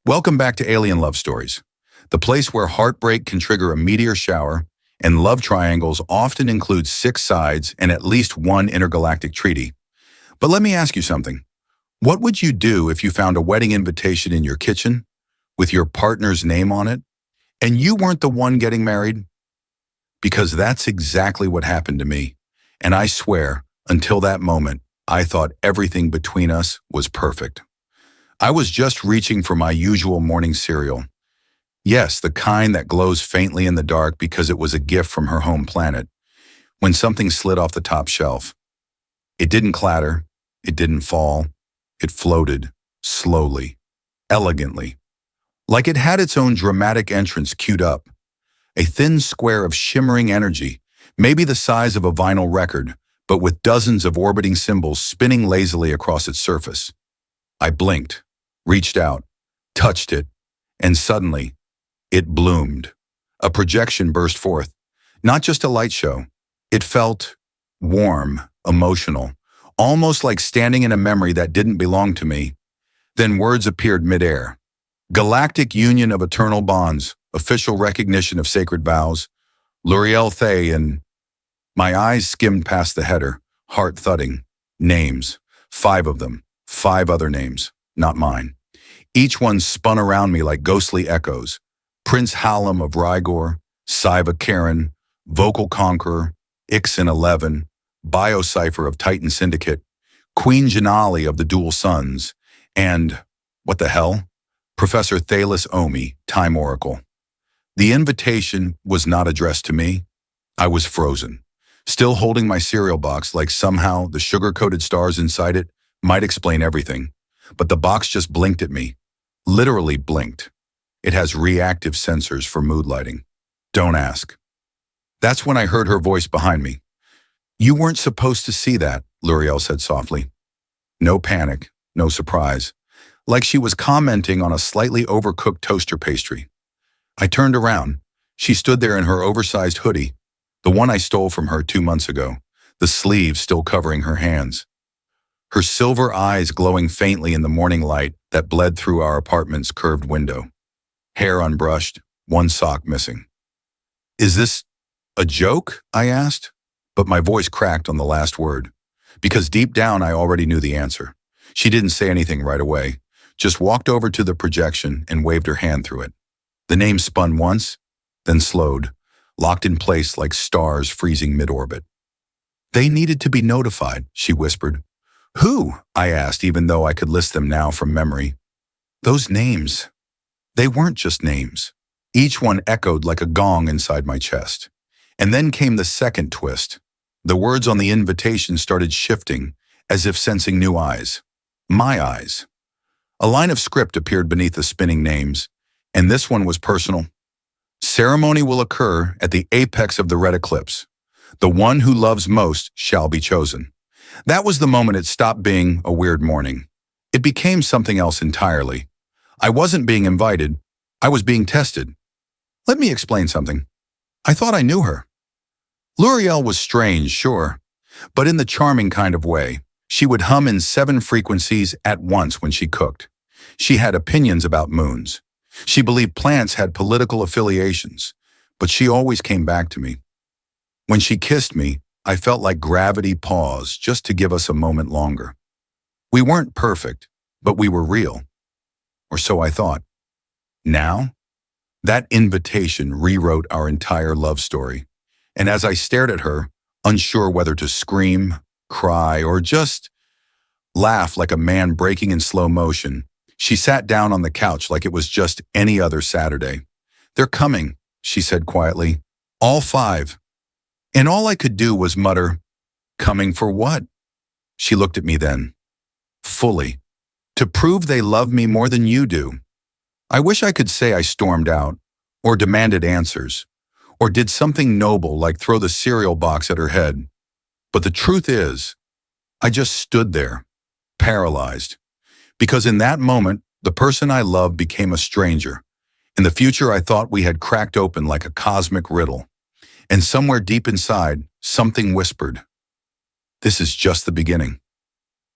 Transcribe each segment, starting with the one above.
Welcome back to Alien Love Stories, the place where heartbreak can trigger a meteor shower and love triangles often include 6 sides and at least one intergalactic treaty. But let me ask you something. What would you do if you found a wedding invitation in your kitchen with your partner's name on it and you weren't the one getting married? Because that's exactly what happened to me. And I swear, until that moment, I thought everything between us was perfect. I was just reaching for my usual morning cereal. Yes, the kind that glows faintly in the dark because it was a gift from her home planet, when something slid off the top shelf. It didn't clatter, it didn't fall, it floated, slowly, elegantly, like it had its own dramatic entrance queued up. A thin square of shimmering energy, maybe the size of a vinyl record, but with dozens of orbiting symbols spinning lazily across its surface. I blinked, reached out, touched it, and suddenly, it bloomed. A projection burst forth, not just a light show. It felt warm, emotional, almost like standing in a memory that didn't belong to me. Then words appeared midair. Galactic union of eternal bonds, official recognition of sacred vows, L'Uriel Thay, and my eyes skimmed past the header, heart thudding. Names, 5 of them, 5 other names, not mine. Each one spun around me like ghostly echoes. Prince Hallam of Rygor, Siva Karen, Vocal Conqueror, Ixen 11, Biocipher of Titan Syndicate, Queen Janali of the Dual Suns, and, what the hell? Professor Thalis Omi, Time Oracle. The invitation was not addressed to me. I was frozen, still holding my cereal box like somehow the sugar-coated stars inside it might explain everything. But the box just blinked at me, literally blinked. It has reactive sensors for mood lighting. Don't ask. That's when I heard her voice behind me. "You weren't supposed to see that," L'Uriel said softly. No panic, no surprise, like she was commenting on a slightly overcooked toaster pastry. I turned around. She stood there in her oversized hoodie, the one I stole from her 2 months ago, the sleeves still covering her hands. Her silver eyes glowing faintly in the morning light that bled through our apartment's curved window. Hair unbrushed, one sock missing. "Is this a joke?" I asked, but my voice cracked on the last word, because deep down I already knew the answer. She didn't say anything right away, just walked over to the projection and waved her hand through it. The name spun once, then slowed, locked in place like stars freezing mid-orbit. "They needed to be notified," she whispered. "Who?" I asked, even though I could list them now from memory. "Those names. They weren't just names." Each one echoed like a gong inside my chest. And then came the second twist. The words on the invitation started shifting, as if sensing new eyes. My eyes. A line of script appeared beneath the spinning names, and this one was personal. "Ceremony will occur at the apex of the red eclipse. The one who loves most shall be chosen." That was the moment it stopped being a weird morning. It became something else entirely. I wasn't being invited. I was being tested. Let me explain something. I thought I knew her. L'Uriel was strange, sure, but in the charming kind of way. She would hum in 7 frequencies at once when she cooked. She had opinions about moons. She believed plants had political affiliations, but she always came back to me. When she kissed me, I felt like gravity paused just to give us a moment longer. We weren't perfect, but we were real. Or so I thought. Now, that invitation rewrote our entire love story. And as I stared at her, unsure whether to scream, cry, or just laugh like a man breaking in slow motion, she sat down on the couch like it was just any other Saturday. "They're coming," she said quietly. "All 5. And all I could do was mutter, "Coming for what?" She looked at me then, fully. "To prove they love me more than you do." I wish I could say I stormed out, or demanded answers, or did something noble like throw the cereal box at her head. But the truth is, I just stood there, paralyzed. Because in that moment, the person I loved became a stranger. In the future, I thought we had cracked open like a cosmic riddle. And somewhere deep inside, something whispered, "This is just the beginning."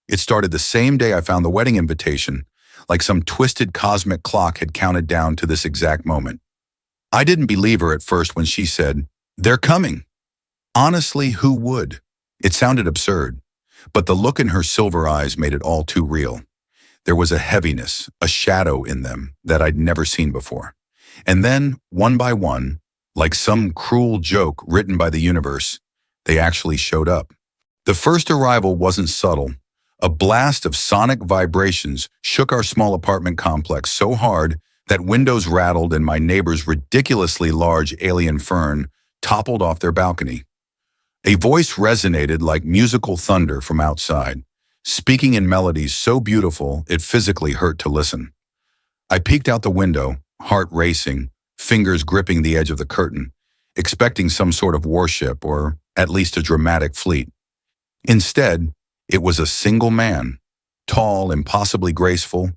It started the same day I found the wedding invitation, like some twisted cosmic clock had counted down to this exact moment. I didn't believe her at first when she said, "They're coming." Honestly, who would? It sounded absurd, but the look in her silver eyes made it all too real. There was a heaviness, a shadow in them that I'd never seen before. And then, one by one, like some cruel joke written by the universe, they actually showed up. The first arrival wasn't subtle. A blast of sonic vibrations shook our small apartment complex so hard that windows rattled and my neighbor's ridiculously large alien fern toppled off their balcony. A voice resonated like musical thunder from outside, speaking in melodies so beautiful it physically hurt to listen. I peeked out the window, heart racing, fingers gripping the edge of the curtain, expecting some sort of warship or at least a dramatic fleet. Instead, it was a single man, tall, impossibly graceful,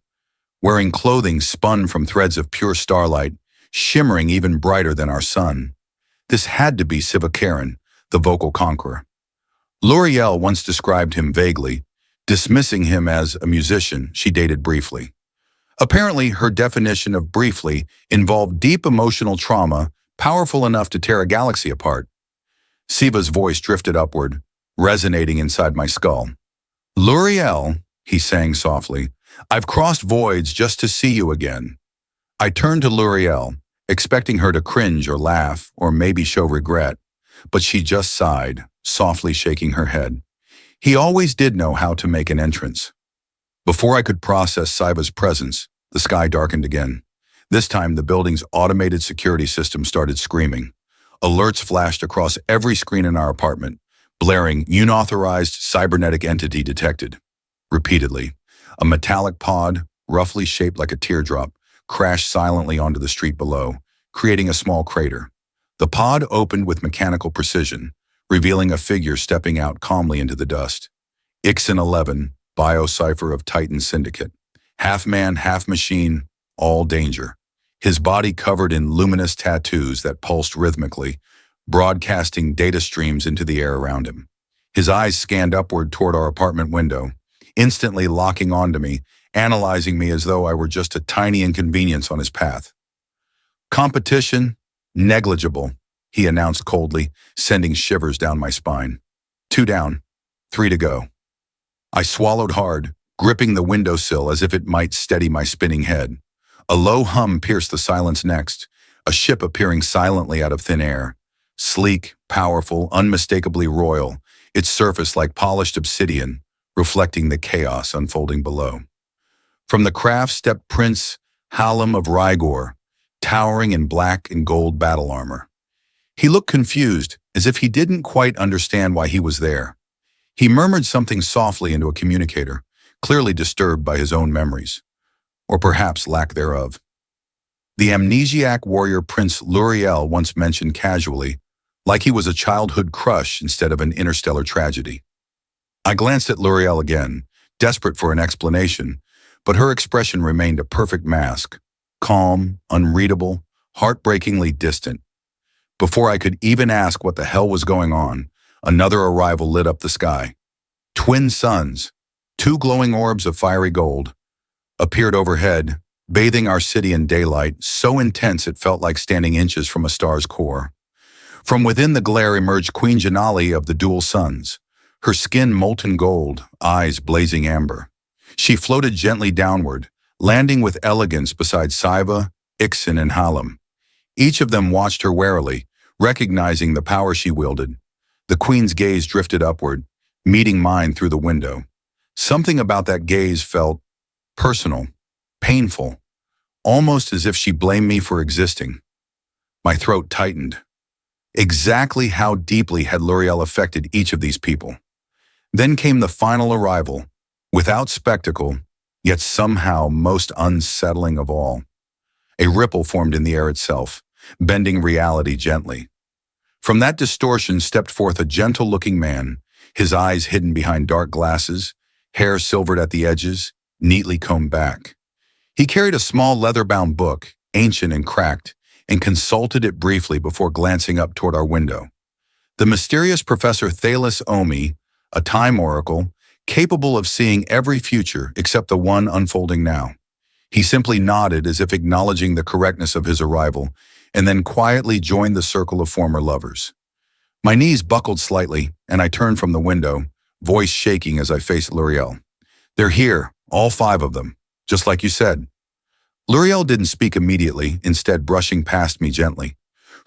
wearing clothing spun from threads of pure starlight, shimmering even brighter than our sun. This had to be Sci-Fi, the vocal conqueror. L'Oreal once described him vaguely, dismissing him as a musician she dated briefly. Apparently, her definition of briefly involved deep emotional trauma powerful enough to tear a galaxy apart. Siva's voice drifted upward, resonating inside my skull. "L'Oreal," he sang softly, "I've crossed voids just to see you again." I turned to L'Oreal, expecting her to cringe or laugh or maybe show regret, but she just sighed, softly shaking her head. He always did know how to make an entrance. Before I could process Siva's presence, the sky darkened again. This time, the building's automated security system started screaming. Alerts flashed across every screen in our apartment, blaring "Unauthorized cybernetic entity detected." Repeatedly, a metallic pod, roughly shaped like a teardrop, crashed silently onto the street below, creating a small crater. The pod opened with mechanical precision, revealing a figure stepping out calmly into the dust. Exes 11, biocipher of Titan Syndicate. Half man, half machine, all danger. His body covered in luminous tattoos that pulsed rhythmically, broadcasting data streams into the air around him. His eyes scanned upward toward our apartment window, instantly locking onto me, analyzing me as though I were just a tiny inconvenience on his path. "Competition? Negligible," he announced coldly, sending shivers down my spine. "2 down, 3 to go." I swallowed hard, gripping the windowsill as if it might steady my spinning head. A low hum pierced the silence next, a ship appearing silently out of thin air. Sleek, powerful, unmistakably royal, its surface like polished obsidian, reflecting the chaos unfolding below. From the craft stepped Prince Hallam of Rygor, towering in black and gold battle armor. He looked confused, as if he didn't quite understand why he was there. He murmured something softly into a communicator, clearly disturbed by his own memories, or perhaps lack thereof. The amnesiac warrior Prince L'Oreal once mentioned casually, like he was a childhood crush instead of an interstellar tragedy. I glanced at L'Oreal again, desperate for an explanation, but her expression remained a perfect mask, calm, unreadable, heartbreakingly distant. Before I could even ask what the hell was going on, another arrival lit up the sky. Twin suns, 2 glowing orbs of fiery gold, appeared overhead, bathing our city in daylight so intense it felt like standing inches from a star's core. From within the glare emerged Queen Janali of the Dual Suns, her skin molten gold, eyes blazing amber. She floated gently downward, landing with elegance beside Siva, Exes, and Hallam. Each of them watched her warily, recognizing the power she wielded. The Queen's gaze drifted upward, meeting mine through the window. Something about that gaze felt personal, painful, almost as if she blamed me for existing. My throat tightened. Exactly how deeply had L'Oreal affected each of these people? Then came the final arrival, without spectacle, yet somehow most unsettling of all. A ripple formed in the air itself, bending reality gently. From that distortion stepped forth a gentle-looking man, his eyes hidden behind dark glasses, hair silvered at the edges, neatly combed back. He carried a small leather-bound book, ancient and cracked, and consulted it briefly before glancing up toward our window. The mysterious Professor Thales Omi, a time oracle, capable of seeing every future except the one unfolding now. He simply nodded as if acknowledging the correctness of his arrival, and then quietly joined the circle of former lovers. My knees buckled slightly, and I turned from the window, voice shaking as I faced L'Oreal. "They're here, all 5 of them, just like you said." L'Oreal didn't speak immediately, instead brushing past me gently.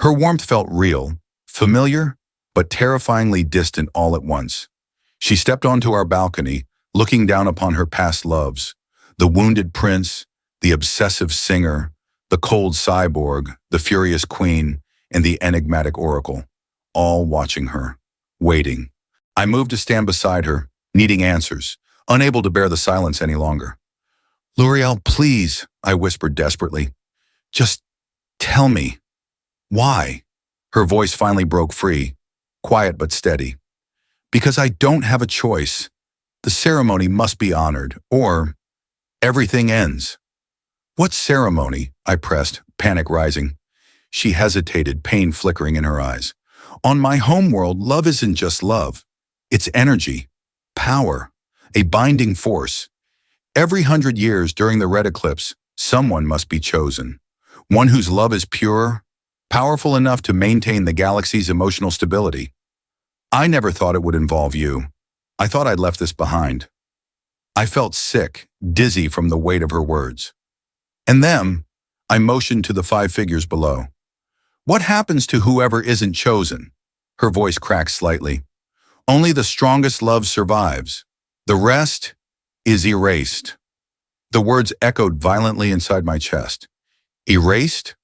Her warmth felt real, familiar, but terrifyingly distant all at once. She stepped onto our balcony, looking down upon her past loves, the wounded prince, the obsessive singer, the cold cyborg, the furious queen, and the enigmatic oracle, all watching her, waiting. I moved to stand beside her, needing answers, unable to bear the silence any longer. "L'Oreal, please," I whispered desperately. "Just tell me. Why?" Her voice finally broke free, quiet but steady. "Because I don't have a choice. The ceremony must be honored, or everything ends." "What ceremony?" I pressed, panic rising. She hesitated, pain flickering in her eyes. "On my homeworld, love isn't just love. It's energy, power, a binding force. Every 100 years during the red eclipse, someone must be chosen. One whose love is pure, powerful enough to maintain the galaxy's emotional stability. I never thought it would involve you. I thought I'd left this behind." I felt sick, dizzy from the weight of her words. "And them," I motioned to the 5 figures below. "What happens to whoever isn't chosen?" Her voice cracked slightly. "Only the strongest love survives. The rest is erased." The words echoed violently inside my chest. Erased?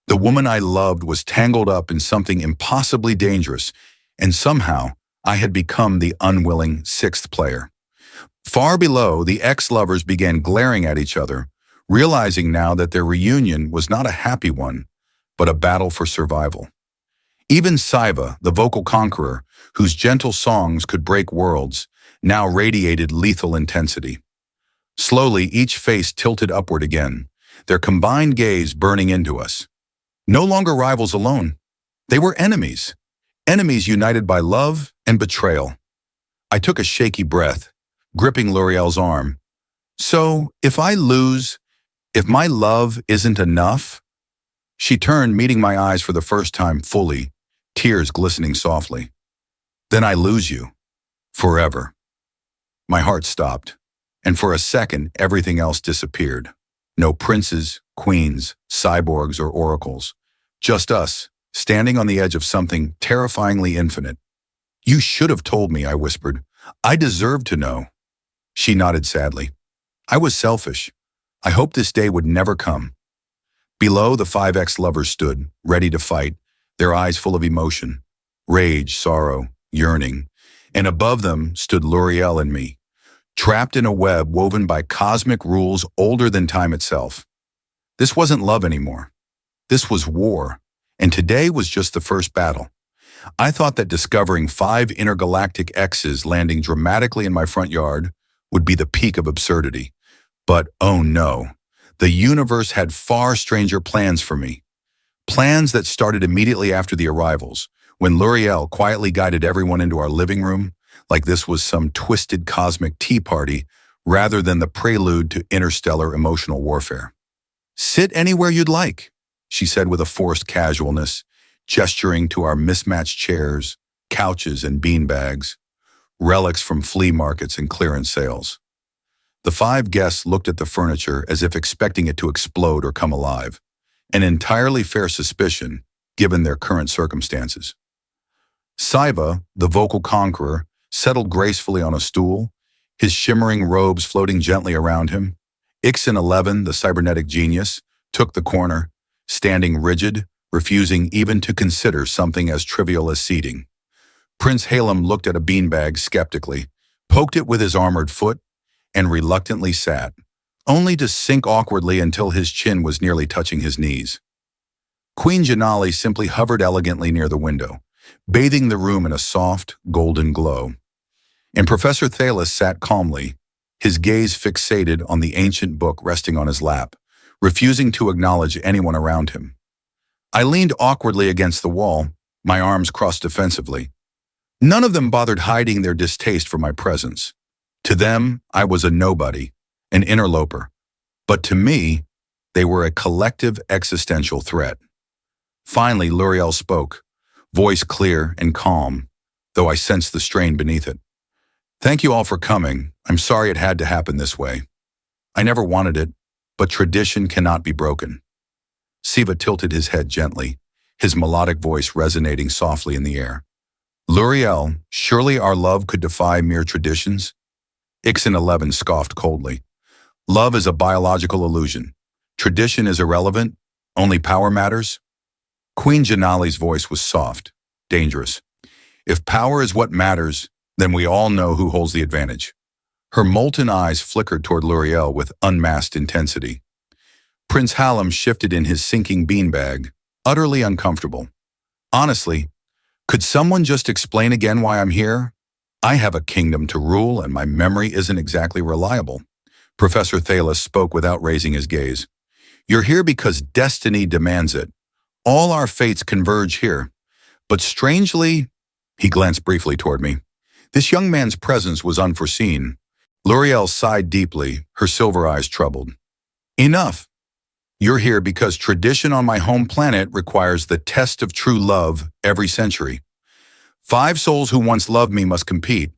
The woman I loved was tangled up in something impossibly dangerous, and somehow I had become the unwilling 6th player. Far below, the ex-lovers began glaring at each other, realizing now that their reunion was not a happy one, but a battle for survival. Even Sci-FI, the vocal conqueror, whose gentle songs could break worlds, now radiated lethal intensity. Slowly, each face tilted upward again, their combined gaze burning into us. No longer rivals alone. They were enemies. Enemies united by love and betrayal. I took a shaky breath, gripping L'Oreal's arm. "So, if I lose, if my love isn't enough?" She turned, meeting my eyes for the first time fully, tears glistening softly. "Then I lose you. Forever." My heart stopped, and for a second everything else disappeared. No princes, queens, cyborgs, or oracles. Just us, standing on the edge of something terrifyingly infinite. "You should have told me," I whispered. "I deserved to know." She nodded sadly. "I was selfish. I hoped this day would never come." Below, the 5 ex-lovers stood, ready to fight, their eyes full of emotion, rage, sorrow, yearning. And above them stood L'Oreal and me, trapped in a web woven by cosmic rules older than time itself. This wasn't love anymore. This was war, and today was just the first battle. I thought that discovering 5 intergalactic Exes landing dramatically in my front yard would be the peak of absurdity. But oh no, the universe had far stranger plans for me. Plans that started immediately after the arrivals, when L'Oreal quietly guided everyone into our living room, like this was some twisted cosmic tea party, rather than the prelude to interstellar emotional warfare. "Sit anywhere you'd like," she said with a forced casualness, gesturing to our mismatched chairs, couches, and beanbags, relics from flea markets and clearance sales. The 5 guests looked at the furniture as if expecting it to explode or come alive, an entirely fair suspicion given their current circumstances. Sci-FI, the vocal conqueror, settled gracefully on a stool, his shimmering robes floating gently around him. Ixin-11, the cybernetic genius, took the corner, standing rigid, refusing even to consider something as trivial as seating. Prince Halem looked at a beanbag skeptically, poked it with his armored foot, and reluctantly sat, only to sink awkwardly until his chin was nearly touching his knees. Queen Janali simply hovered elegantly near the window, bathing the room in a soft, golden glow. And Professor Thales sat calmly, his gaze fixated on the ancient book resting on his lap, refusing to acknowledge anyone around him. I leaned awkwardly against the wall, my arms crossed defensively. None of them bothered hiding their distaste for my presence. To them, I was a nobody, an interloper, But to me, they were a collective existential threat. Finally, L'Oreal spoke, voice clear and calm, though I sensed the strain beneath it. Thank you all for coming. I'm sorry it had to happen this way. I never wanted it, but tradition cannot be broken. Siva tilted his head gently, his melodic voice resonating softly in the air. L'Oreal, surely our love could defy mere traditions? Ixen 11 scoffed coldly. Love is a biological illusion. Tradition is irrelevant. Only power matters. Queen Janali's voice was soft, dangerous. If power is what matters, then we all know who holds the advantage. Her molten eyes flickered toward L'Oreal with unmasked intensity. Prince Hallam shifted in his sinking beanbag, utterly uncomfortable. Honestly, could someone just explain again why I'm here? I have a kingdom to rule and my memory isn't exactly reliable. Professor Thalos spoke without raising his gaze. You're here because destiny demands it. All our fates converge here. But strangely, he glanced briefly toward me. This young man's presence was unforeseen. L'Oreal sighed deeply, her silver eyes troubled. Enough. You're here because tradition on my home planet requires the test of true love every century. 5 souls who once loved me must compete,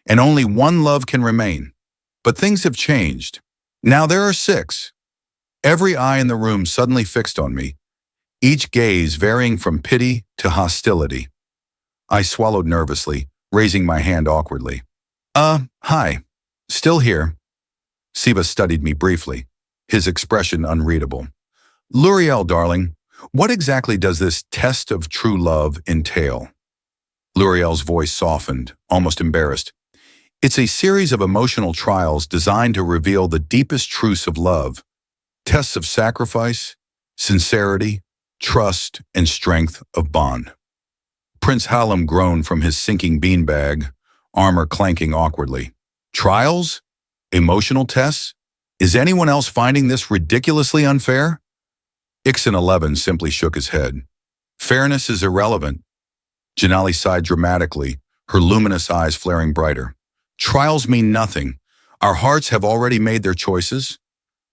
and only one love can remain. But things have changed. Now there are 6. Every eye in the room suddenly fixed on me, each gaze varying from pity to hostility. I swallowed nervously, raising my hand awkwardly. Hi. Still here. Siva studied me briefly, his expression unreadable. L'Oreal, darling, what exactly does this test of true love entail? L'Oreal's voice softened, almost embarrassed. It's a series of emotional trials designed to reveal the deepest truths of love. Tests of sacrifice, sincerity, trust, and strength of bond. Prince Hallam groaned from his sinking beanbag, armor clanking awkwardly. Trials? Emotional tests? Is anyone else finding this ridiculously unfair? Ixen 11 simply shook his head. Fairness is irrelevant. Janali sighed dramatically, her luminous eyes flaring brighter. Trials mean nothing. Our hearts have already made their choices.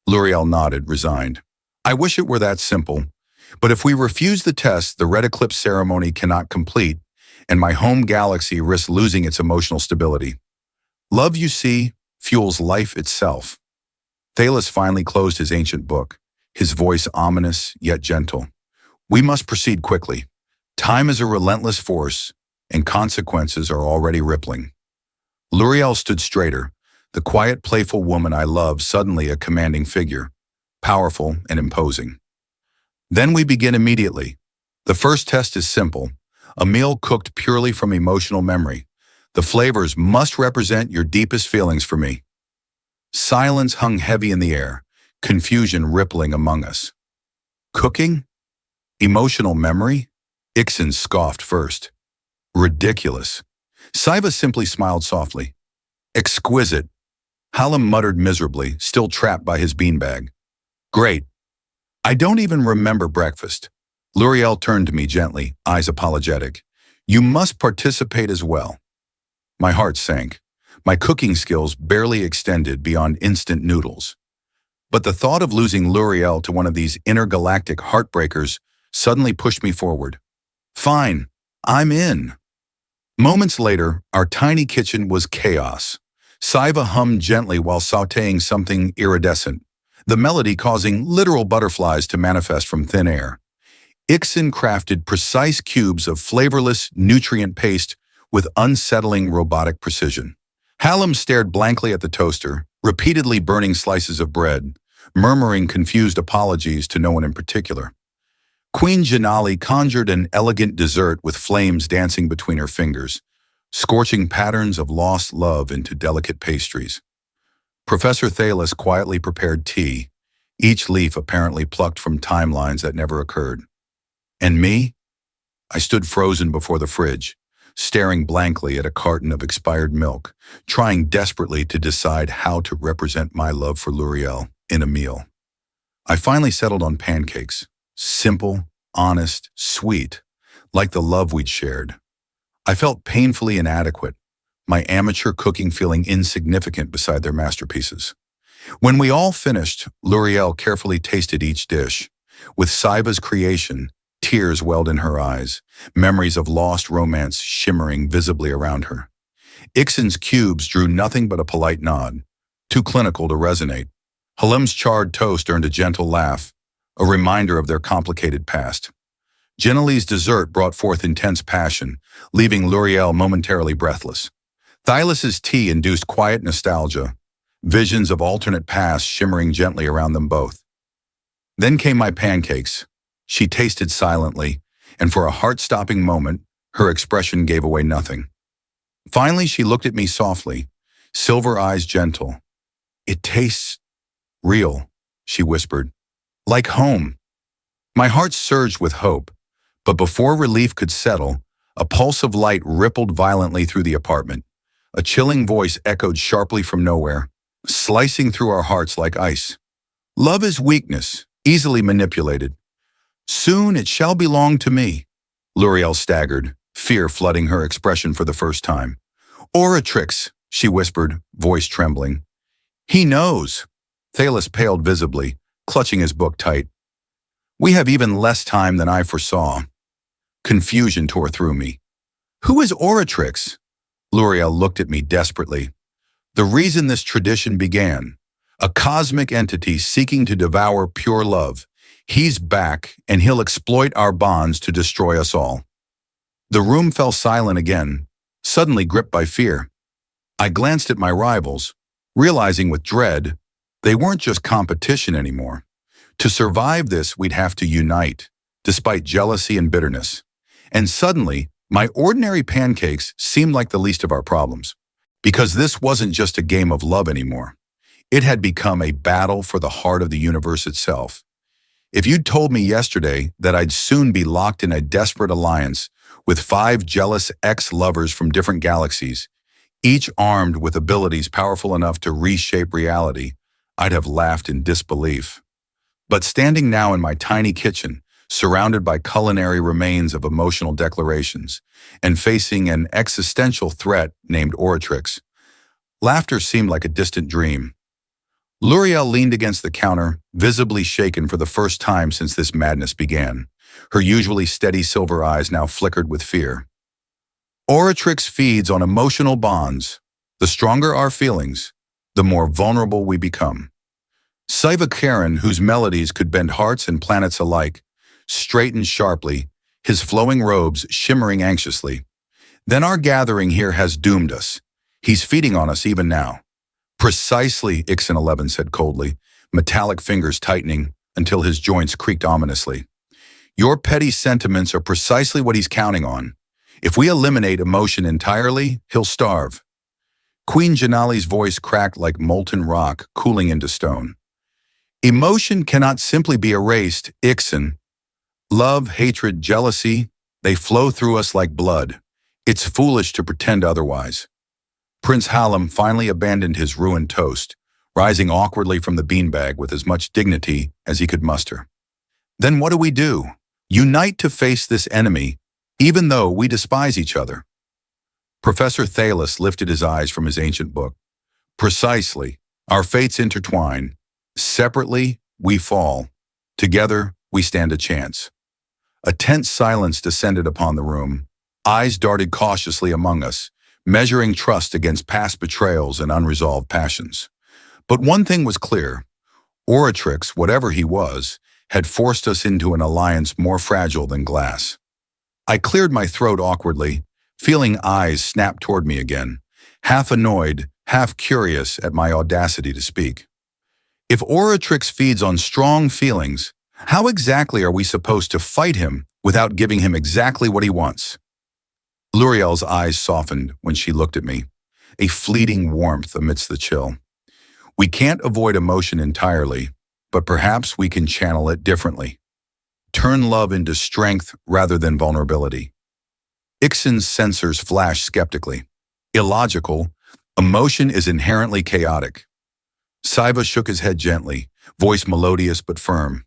L'Oreal nodded, resigned. I wish it were that simple. But if we refuse the test, the red eclipse ceremony cannot complete, and my home galaxy risks losing its emotional stability. Love, you see, fuels life itself. Thalos finally closed his ancient book, his voice ominous yet gentle. We must proceed quickly. Time is a relentless force, and consequences are already rippling. L'Oreal stood straighter, the quiet, playful woman I loved suddenly a commanding figure, powerful and imposing. Then we begin immediately. The first test is simple, a meal cooked purely from emotional memory. The flavors must represent your deepest feelings for me. Silence hung heavy in the air, confusion rippling among us. Cooking? Emotional memory? Ixen scoffed first. Ridiculous. Siva simply smiled softly. Exquisite. Hallam muttered miserably, still trapped by his beanbag. Great. I don't even remember breakfast. L'Oreal turned to me gently, eyes apologetic. You must participate as well. My heart sank. My cooking skills barely extended beyond instant noodles. But the thought of losing L'Oreal to one of these intergalactic heartbreakers suddenly pushed me forward. Fine, I'm in. Moments later, our tiny kitchen was chaos. Siva hummed gently while sautéing something iridescent, the melody causing literal butterflies to manifest from thin air. Ixen crafted precise cubes of flavorless, nutrient paste with unsettling robotic precision. Hallam stared blankly at the toaster, repeatedly burning slices of bread, murmuring confused apologies to no one in particular. Queen Janali conjured an elegant dessert with flames dancing between her fingers, scorching patterns of lost love into delicate pastries. Professor Thalos quietly prepared tea, each leaf apparently plucked from timelines that never occurred. And me? I stood frozen before the fridge, staring blankly at a carton of expired milk, trying desperately to decide how to represent my love for L'Oreal in a meal. I finally settled on pancakes, simple, honest, sweet, like the love we'd shared. I felt painfully inadequate, my amateur cooking feeling insignificant beside their masterpieces. When we all finished, L'Oreal carefully tasted each dish. With Saiva's creation, tears welled in her eyes, memories of lost romance shimmering visibly around her. Ixen's cubes drew nothing but a polite nod, too clinical to resonate. Halim's charred toast earned a gentle laugh, a reminder of their complicated past. Genele's dessert brought forth intense passion, leaving L'Oreal momentarily breathless. Thylus's tea induced quiet nostalgia, visions of alternate paths shimmering gently around them both. Then came my pancakes. She tasted silently, and for a heart-stopping moment, her expression gave away nothing. Finally, she looked at me softly, silver eyes gentle. "It tastes real," she whispered. "Like home." My heart surged with hope, but before relief could settle, a pulse of light rippled violently through the apartment. A chilling voice echoed sharply from nowhere, slicing through our hearts like ice. "Love is weakness, easily manipulated. Soon it shall belong to me." L'Oreal staggered, fear flooding her expression for the first time. "Oratrix," she whispered, voice trembling. "He knows." Thalus paled visibly, clutching his book tight. "We have even less time than I foresaw." Confusion tore through me. "Who is Oratrix?" L'Oreal looked at me desperately. "The reason this tradition began. A cosmic entity seeking to devour pure love. He's back, and he'll exploit our bonds to destroy us all." The room fell silent again, suddenly gripped by fear. I glanced at my rivals, realizing with dread they weren't just competition anymore. To survive this, we'd have to unite, despite jealousy and bitterness. And suddenly, my ordinary pancakes seemed like the least of our problems, because this wasn't just a game of love anymore. It had become a battle for the heart of the universe itself. If you'd told me yesterday that I'd soon be locked in a desperate alliance with 5 jealous ex-lovers from different galaxies, each armed with abilities powerful enough to reshape reality, I'd have laughed in disbelief. But standing now in my tiny kitchen, surrounded by culinary remains of emotional declarations, and facing an existential threat named Oratrix, laughter seemed like a distant dream. L'Oreal leaned against the counter, visibly shaken for the first time since this madness began. Her usually steady silver eyes now flickered with fear. "Oratrix feeds on emotional bonds. The stronger our feelings, the more vulnerable we become." Sci-Fi, whose melodies could bend hearts and planets alike, straightened sharply, his flowing robes shimmering anxiously. "Then our gathering here has doomed us. He's feeding on us even now." "Precisely," Ixen 11 said coldly, metallic fingers tightening until his joints creaked ominously. "Your petty sentiments are precisely what he's counting on. If we eliminate emotion entirely, he'll starve." Queen Janali's voice cracked like molten rock, cooling into stone. "Emotion cannot simply be erased, Ixen. Love, hatred, jealousy, they flow through us like blood. It's foolish to pretend otherwise." Prince Halim finally abandoned his ruined toast, rising awkwardly from the beanbag with as much dignity as he could muster. "Then what do we do? Unite to face this enemy, even though we despise each other." Professor Thalus lifted his eyes from his ancient book. "Precisely. Our fates intertwine. Separately, we fall. Together, we stand a chance." A tense silence descended upon the room. Eyes darted cautiously among us, measuring trust against past betrayals and unresolved passions. But one thing was clear. Oratrix, whatever he was, had forced us into an alliance more fragile than glass. I cleared my throat awkwardly, feeling eyes snap toward me again, half annoyed, half curious at my audacity to speak. "If Oratrix feeds on strong feelings, how exactly are we supposed to fight him without giving him exactly what he wants?" L'Oreal's eyes softened when she looked at me, a fleeting warmth amidst the chill. "We can't avoid emotion entirely, but perhaps we can channel it differently. Turn love into strength rather than vulnerability." Ixen's sensors flashed skeptically. "Illogical. Emotion is inherently chaotic." Saiva shook his head gently, voice melodious but firm.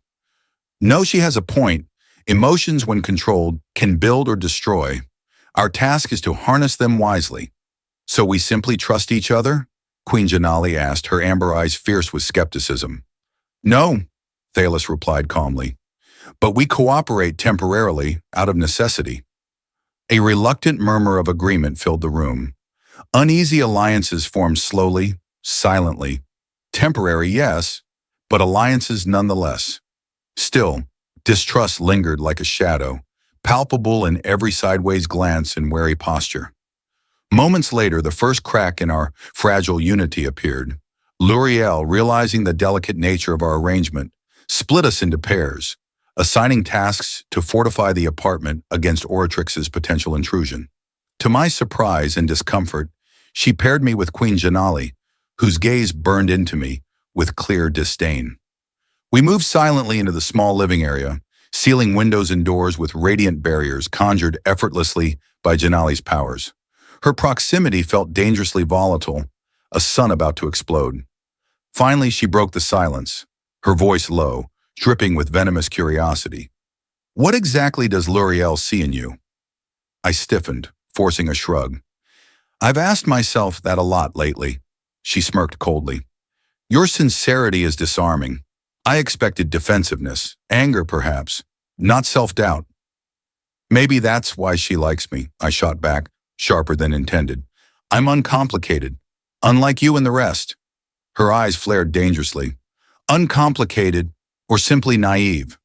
"No, she has a point. Emotions, when controlled, can build or destroy. Our task is to harness them wisely. So we simply trust each other, Queen Janali asked, her amber eyes fierce with skepticism. No, Thalos replied calmly, but we cooperate temporarily out of necessity. A reluctant murmur of agreement filled the room. Uneasy alliances formed slowly, silently. Temporary, yes, but alliances nonetheless. Still, distrust lingered like a shadow, palpable in every sideways glance and wary posture. Moments later, the first crack in our fragile unity appeared. L'Oreal, realizing the delicate nature of our arrangement, split us into pairs, assigning tasks to fortify the apartment against Oratrix's potential intrusion. To my surprise and discomfort, she paired me with Queen Janali, whose gaze burned into me with clear disdain. We moved silently into the small living area, sealing windows and doors with radiant barriers conjured effortlessly by Janali's powers. Her proximity felt dangerously volatile, a sun about to explode. Finally, she broke the silence, her voice low, dripping with venomous curiosity. What exactly does L'Oreal see in you? I stiffened, forcing a shrug. I've asked myself that a lot lately. She smirked coldly. Your sincerity is disarming. I expected defensiveness, anger perhaps, not self-doubt. Maybe that's why she likes me, I shot back, sharper than intended. I'm uncomplicated, unlike you and the rest. Her eyes flared dangerously. Uncomplicated or simply naive?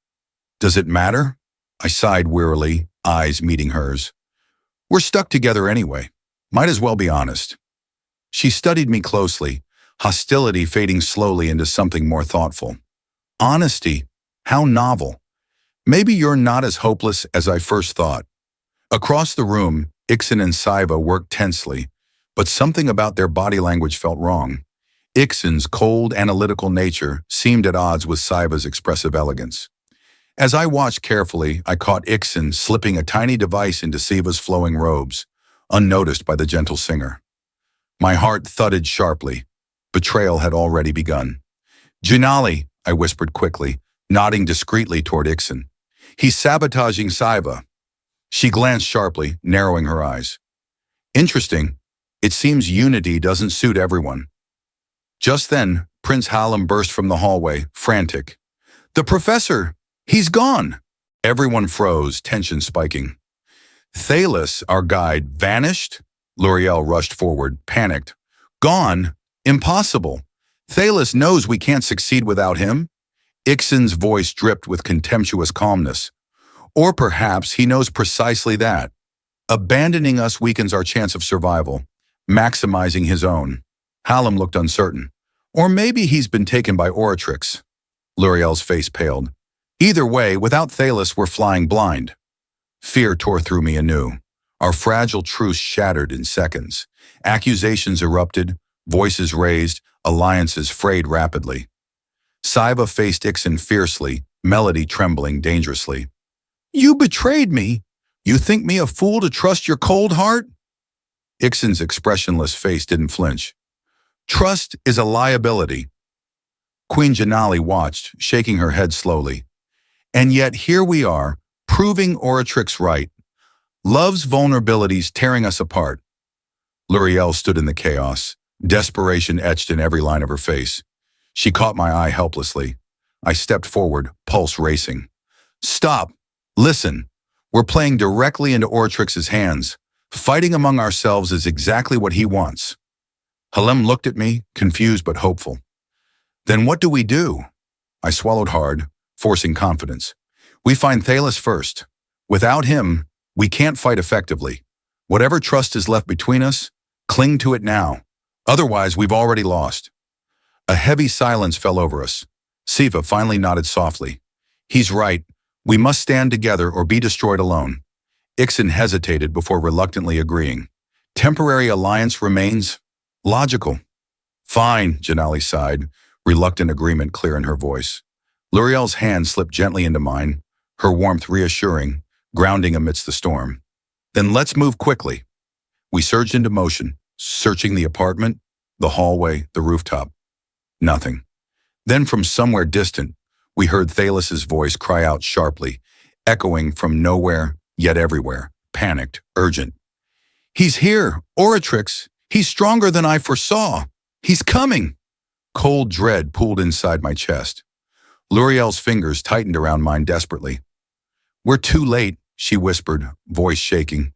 Does it matter? I sighed wearily, eyes meeting hers. We're stuck together anyway. Might as well be honest. She studied me closely, hostility fading slowly into something more thoughtful. Honesty? How novel. Maybe you're not as hopeless as I first thought. Across the room, Ixen and Sci-FI worked tensely, but something about their body language felt wrong. Ixen's cold, analytical nature seemed at odds with Sci-FI's expressive elegance. As I watched carefully, I caught Ixen slipping a tiny device into Sci-FI's flowing robes, unnoticed by the gentle singer. My heart thudded sharply. Betrayal had already begun. Janali, I whispered quickly, nodding discreetly toward Ixen. He's sabotaging Sci-FI. She glanced sharply, narrowing her eyes. Interesting. It seems unity doesn't suit everyone. Just then, Prince Hallam burst from the hallway, frantic. The professor! He's gone! Everyone froze, tension spiking. Thalos, our guide, vanished? L'Oreal rushed forward, panicked. Gone? Impossible. Thalos knows we can't succeed without him. Ixen's voice dripped with contemptuous calmness. Or perhaps he knows precisely that. Abandoning us weakens our chance of survival, maximizing his own. Hallam looked uncertain. Or maybe he's been taken by Oratrix. L'Oreal's face paled. Either way, without Thalos, we're flying blind. Fear tore through me anew. Our fragile truce shattered in seconds. Accusations erupted, voices raised, alliances frayed rapidly. Sci-FI faced Ixen fiercely, Melody trembling dangerously. You betrayed me. You think me a fool to trust your cold heart? Ixen's expressionless face didn't flinch. Trust is a liability. Queen Janali watched, shaking her head slowly. And yet here we are, proving Oratrix right. Love's vulnerabilities tearing us apart. L'Oreal stood in the chaos, desperation etched in every line of her face. She caught my eye helplessly. I stepped forward, pulse racing. Stop! Listen! We're playing directly into Oratrix's hands. Fighting among ourselves is exactly what he wants. Hallam looked at me, confused but hopeful. Then what do we do? I swallowed hard, forcing confidence. We find Thalos first. Without him, we can't fight effectively. Whatever trust is left between us, cling to it now. Otherwise, we've already lost. A heavy silence fell over us. Sci-FI finally nodded softly. He's right. We must stand together or be destroyed alone. Ixen hesitated before reluctantly agreeing. Temporary alliance remains logical. Fine, Janali sighed, reluctant agreement clear in her voice. L'Oreal's hand slipped gently into mine, her warmth reassuring, grounding amidst the storm. Then let's move quickly. We surged into motion, searching the apartment, the hallway, the rooftop. Nothing. Then from somewhere distant, we heard Thalos's voice cry out sharply, echoing from nowhere, yet everywhere, panicked, urgent. He's here, Oratrix. He's stronger than I foresaw. He's coming! Cold dread pooled inside my chest. L'Oreal's fingers tightened around mine desperately. We're too late, she whispered, voice shaking.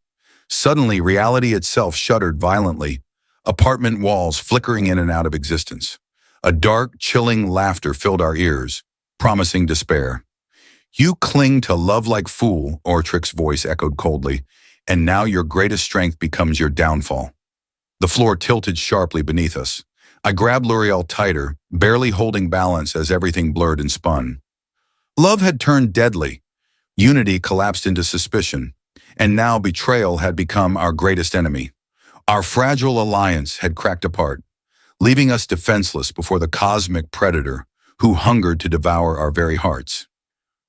Suddenly, reality itself shuddered violently, apartment walls flickering in and out of existence. A dark, chilling laughter filled our ears, promising despair. You cling to love like fool, Ortrick's voice echoed coldly, and now your greatest strength becomes your downfall. The floor tilted sharply beneath us. I grabbed L'Oreal tighter, barely holding balance as everything blurred and spun. Love had turned deadly. Unity collapsed into suspicion, and now betrayal had become our greatest enemy. Our fragile alliance had cracked apart, leaving us defenseless before the cosmic predator who hungered to devour our very hearts.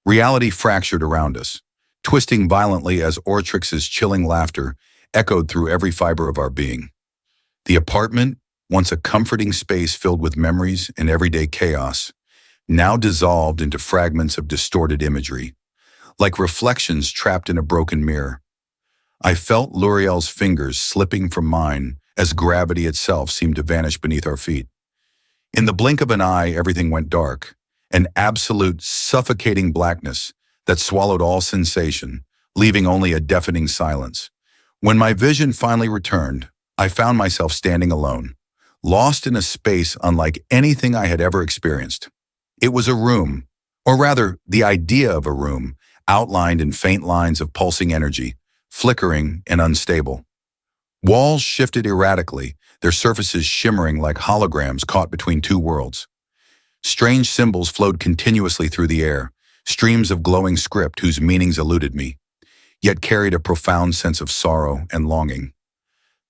Reality fractured around us, twisting violently as Ortrix's chilling laughter echoed through every fiber of our being. The apartment, once a comforting space filled with memories and everyday chaos, now dissolved into fragments of distorted imagery, like reflections trapped in a broken mirror. I felt L'Oreal's fingers slipping from mine as gravity itself seemed to vanish beneath our feet. In the blink of an eye, everything went dark, an absolute, suffocating blackness that swallowed all sensation, leaving only a deafening silence. When my vision finally returned, I found myself standing alone, lost in a space unlike anything I had ever experienced. It was a room, or rather, the idea of a room, outlined in faint lines of pulsing energy, flickering and unstable. Walls shifted erratically, their surfaces shimmering like holograms caught between two worlds. Strange symbols flowed continuously through the air, streams of glowing script whose meanings eluded me, yet carried a profound sense of sorrow and longing.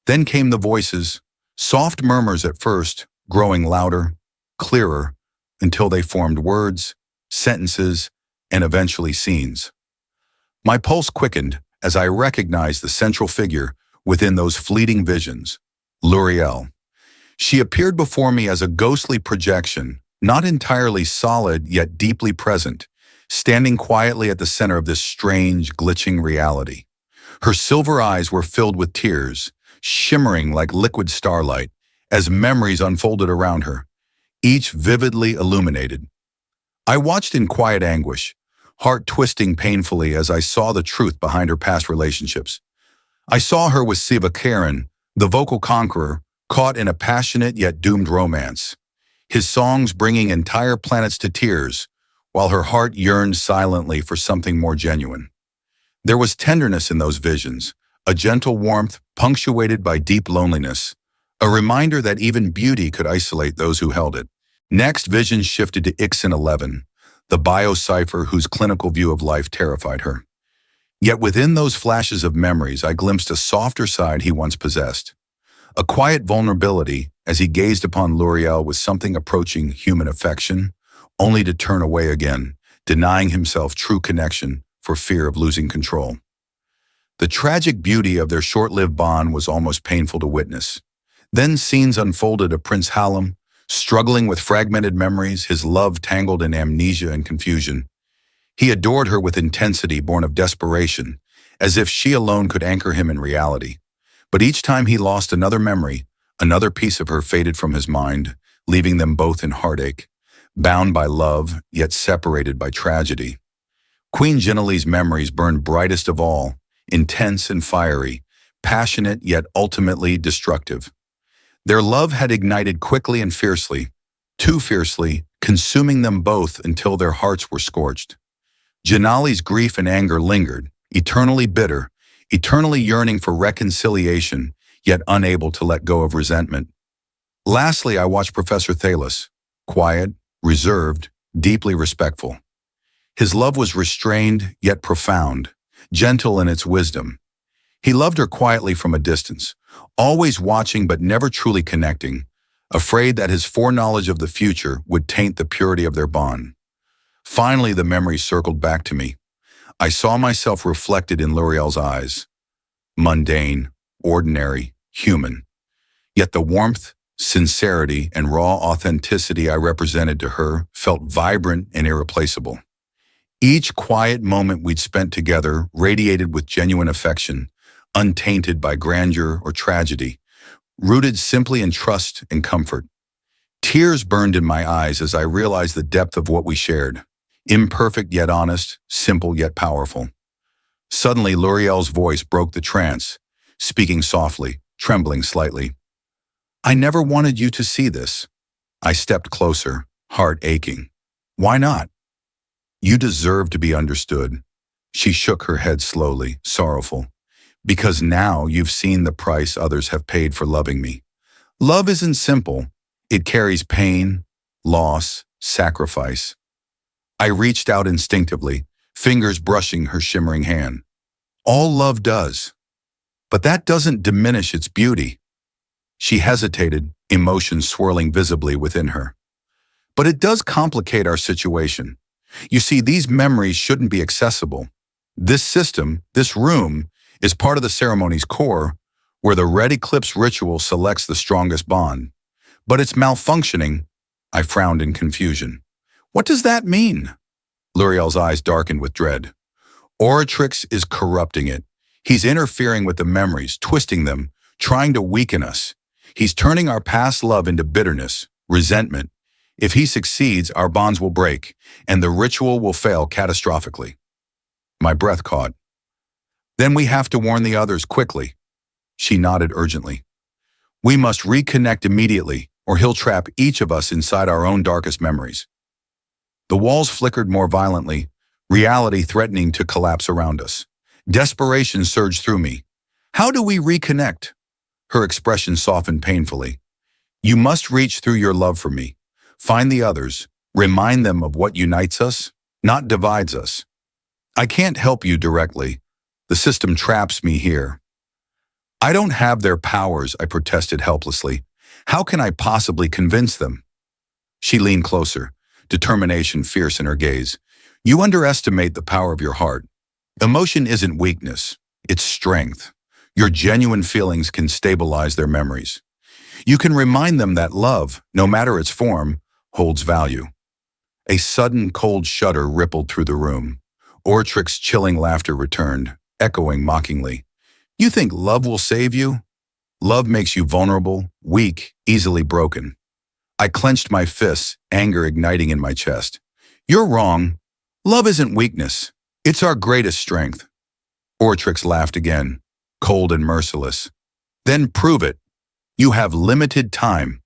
Then came the voices, soft murmurs at first, growing louder, clearer, until they formed words, sentences, and eventually scenes. My pulse quickened as I recognized the central figure within those fleeting visions, L'Oreal. She appeared before me as a ghostly projection, not entirely solid yet deeply present, standing quietly at the center of this strange, glitching reality. Her silver eyes were filled with tears, shimmering like liquid starlight, as memories unfolded around her, each vividly illuminated. I watched in quiet anguish, heart twisting painfully as I saw the truth behind her past relationships. I saw her with Siva Karan, the vocal conqueror, caught in a passionate yet doomed romance, his songs bringing entire planets to tears, while her heart yearned silently for something more genuine. There was tenderness in those visions, a gentle warmth punctuated by deep loneliness, a reminder that even beauty could isolate those who held it. Next, visions shifted to Ixen-11, the bio-cipher whose clinical view of life terrified her. Yet within those flashes of memories, I glimpsed a softer side he once possessed, a quiet vulnerability as he gazed upon L'Oreal with something approaching human affection, only to turn away again, denying himself true connection for fear of losing control. The tragic beauty of their short-lived bond was almost painful to witness. Then scenes unfolded of Prince Hallam, struggling with fragmented memories, his love tangled in amnesia and confusion. He adored her with intensity born of desperation, as if she alone could anchor him in reality. But each time he lost another memory, another piece of her faded from his mind, leaving them both in heartache, bound by love, yet separated by tragedy. Queen Genele's memories burned brightest of all, intense and fiery, passionate yet ultimately destructive. Their love had ignited quickly and fiercely, too fiercely, consuming them both until their hearts were scorched. Genele's grief and anger lingered, eternally bitter, eternally yearning for reconciliation, yet unable to let go of resentment. Lastly, I watched Professor Thales, quiet, reserved, deeply respectful. His love was restrained yet profound, gentle in its wisdom. He loved her quietly from a distance, always watching but never truly connecting, afraid that his foreknowledge of the future would taint the purity of their bond. Finally, the memory circled back to me. I saw myself reflected in L'Oreal's eyes. Mundane, ordinary, human. Yet the warmth, sincerity, and raw authenticity I represented to her felt vibrant and irreplaceable. Each quiet moment we'd spent together radiated with genuine affection, untainted by grandeur or tragedy, rooted simply in trust and comfort. Tears burned in my eyes as I realized the depth of what we shared. Imperfect yet honest, simple yet powerful. Suddenly, L'Oreal's voice broke the trance, speaking softly, trembling slightly. I never wanted you to see this. I stepped closer, heart aching. Why not? You deserve to be understood. She shook her head slowly, sorrowful. Because now you've seen the price others have paid for loving me. Love isn't simple. It carries pain, loss, sacrifice. I reached out instinctively, fingers brushing her shimmering hand. All love does. But that doesn't diminish its beauty. She hesitated, emotions swirling visibly within her. But it does complicate our situation. You see, these memories shouldn't be accessible. This system, this room, is part of the ceremony's core, where the red eclipse ritual selects the strongest bond. But it's malfunctioning. I frowned in confusion. What does that mean? L'Oreal's eyes darkened with dread. Oratrix is corrupting it. He's interfering with the memories, twisting them, trying to weaken us. He's turning our past love into bitterness, resentment. If he succeeds, our bonds will break, and the ritual will fail catastrophically. My breath caught. Then we have to warn the others quickly. She nodded urgently. We must reconnect immediately, or he'll trap each of us inside our own darkest memories. The walls flickered more violently, reality threatening to collapse around us. Desperation surged through me. How do we reconnect? Her expression softened painfully. You must reach through your love for me. Find the others. Remind them of what unites us, not divides us. I can't help you directly. The system traps me here. I don't have their powers, I protested helplessly. How can I possibly convince them? She leaned closer, determination fierce in her gaze. You underestimate the power of your heart. Emotion isn't weakness, it's strength. Your genuine feelings can stabilize their memories. You can remind them that love, no matter its form, holds value. A sudden cold shudder rippled through the room. Oratrix's chilling laughter returned, echoing mockingly. You think love will save you? Love makes you vulnerable, weak, easily broken. I clenched my fists, anger igniting in my chest. You're wrong. Love isn't weakness. It's our greatest strength. Oratrix laughed again, cold and merciless. Then prove it. You have limited time.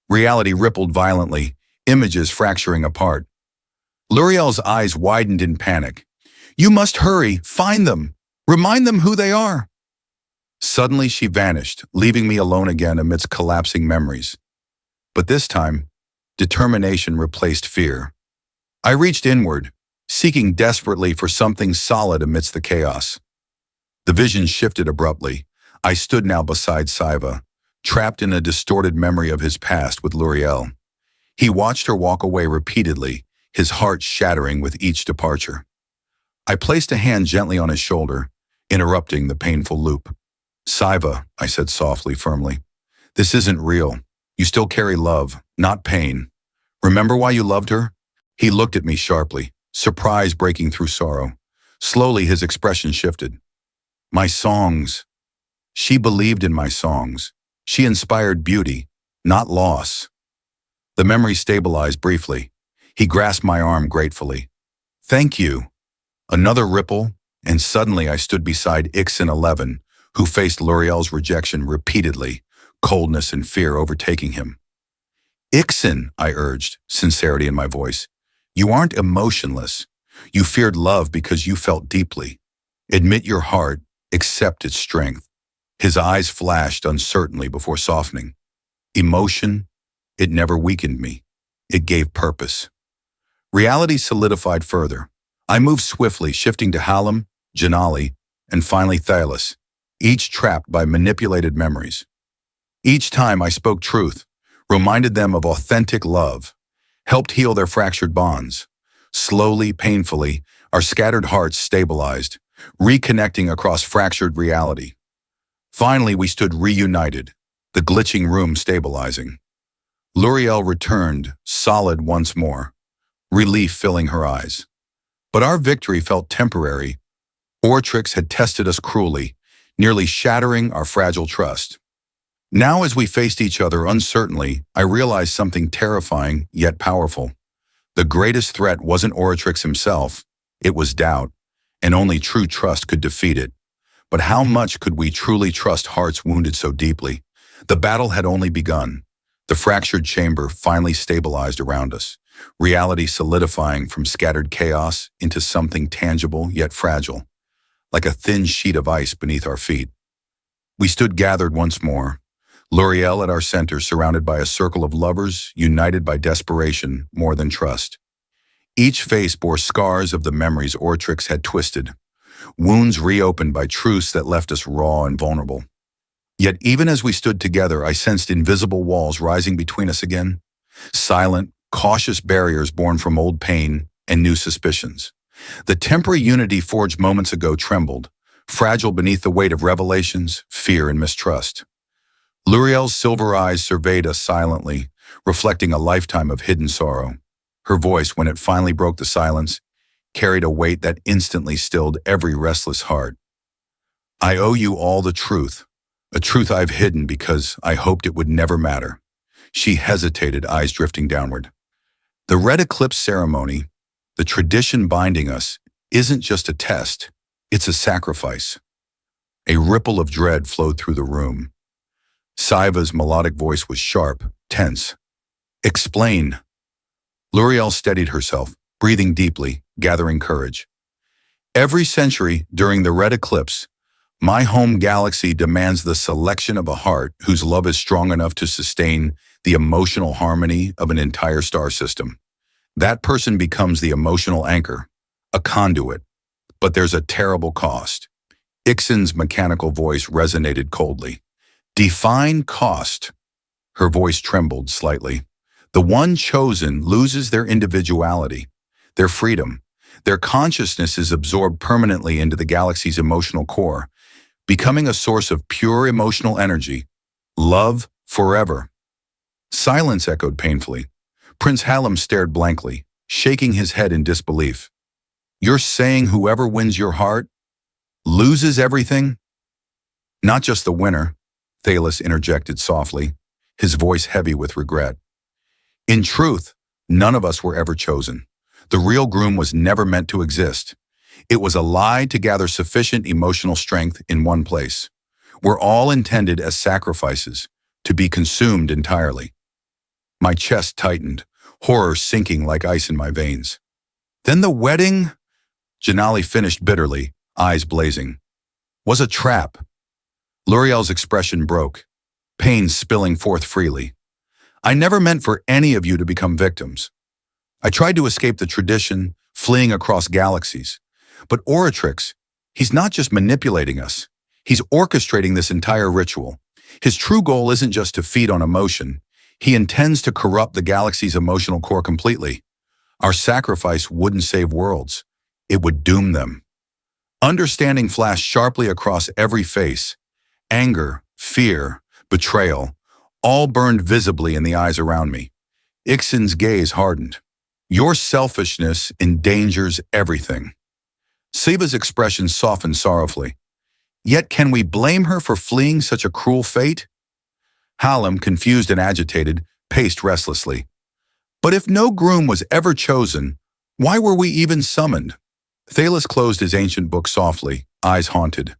Reality rippled violently, images fracturing apart. L'Oreal's eyes widened in panic. You must hurry, find them, remind them who they are. Suddenly she vanished, leaving me alone again amidst collapsing memories. But this time, determination replaced fear. I reached inward, seeking desperately for something solid amidst the chaos. The vision shifted abruptly. I stood now beside Sci-FI, trapped in a distorted memory of his past with L'Oreal. He watched her walk away repeatedly, his heart shattering with each departure. I placed a hand gently on his shoulder, interrupting the painful loop. Sci-FI, I said softly, firmly. This isn't real. You still carry love, not pain. Remember why you loved her? He looked at me sharply, surprise breaking through sorrow. Slowly his expression shifted. My songs. She believed in my songs. She inspired beauty, not loss. The memory stabilized briefly. He grasped my arm gratefully. Thank you. Another ripple, and suddenly I stood beside Ixen 11, who faced L'Oreal's rejection repeatedly, coldness and fear overtaking him. Ixen, I urged, sincerity in my voice. You aren't emotionless. You feared love because you felt deeply. Admit your heart, accept its strength. His eyes flashed uncertainly before softening. Emotion, it never weakened me. It gave purpose. Reality solidified further. I moved swiftly, shifting to Hallam, Janali, and finally Thalys, each trapped by manipulated memories. Each time I spoke truth, reminded them of authentic love, helped heal their fractured bonds. Slowly, painfully, our scattered hearts stabilized, reconnecting across fractured reality. Finally, we stood reunited, the glitching room stabilizing. L'Oreal returned, solid once more, relief filling her eyes. But our victory felt temporary. Oratrix had tested us cruelly, nearly shattering our fragile trust. Now, as we faced each other uncertainly, I realized something terrifying yet powerful. The greatest threat wasn't Oratrix himself, it was doubt, and only true trust could defeat it. But how much could we truly trust hearts wounded so deeply? The battle had only begun. The fractured chamber finally stabilized around us, reality solidifying from scattered chaos into something tangible yet fragile, like a thin sheet of ice beneath our feet. We stood gathered once more, L'Oreal at our center, surrounded by a circle of lovers, united by desperation more than trust. Each face bore scars of the memories Oratrix had twisted, wounds reopened by truths that left us raw and vulnerable. Yet even as we stood together, I sensed invisible walls rising between us again, silent, cautious barriers born from old pain and new suspicions. The temporary unity forged moments ago trembled, fragile beneath the weight of revelations, fear, and mistrust. L'Oreal's silver eyes surveyed us silently, reflecting a lifetime of hidden sorrow. Her voice, when it finally broke the silence, carried a weight that instantly stilled every restless heart. I owe you all the truth, a truth I've hidden because I hoped it would never matter. She hesitated, eyes drifting downward. The red eclipse ceremony, the tradition binding us, isn't just a test, it's a sacrifice. A ripple of dread flowed through the room. Saiva's melodic voice was sharp, tense. Explain. L'Oreal steadied herself, breathing deeply, gathering courage. Every century during the red eclipse, my home galaxy demands the selection of a heart whose love is strong enough to sustain the emotional harmony of an entire star system. That person becomes the emotional anchor, a conduit. But there's a terrible cost. Ixen's mechanical voice resonated coldly. Define cost. Her voice trembled slightly. The one chosen loses their individuality, their freedom. Their consciousness is absorbed permanently into the galaxy's emotional core, becoming a source of pure emotional energy. Love forever. Silence echoed painfully. Prince Hallam stared blankly, shaking his head in disbelief. You're saying whoever wins your heart loses everything? Not just the winner, Thalos interjected softly, his voice heavy with regret. In truth, none of us were ever chosen. The real groom was never meant to exist. It was a lie to gather sufficient emotional strength in one place. We're all intended as sacrifices, to be consumed entirely. My chest tightened, horror sinking like ice in my veins. Then the wedding, Janali finished bitterly, eyes blazing, was a trap. L'Oreal's expression broke, pain spilling forth freely. I never meant for any of you to become victims. I tried to escape the tradition, fleeing across galaxies. But Oratrix, he's not just manipulating us. He's orchestrating this entire ritual. His true goal isn't just to feed on emotion. He intends to corrupt the galaxy's emotional core completely. Our sacrifice wouldn't save worlds. It would doom them. Understanding flashed sharply across every face. Anger, fear, betrayal, all burned visibly in the eyes around me. Ixen's gaze hardened. Your selfishness endangers everything. Siva's expression softened sorrowfully. Yet can we blame her for fleeing such a cruel fate? Hallam, confused and agitated, paced restlessly. But if no groom was ever chosen, why were we even summoned? Thalos closed his ancient book softly, eyes haunted.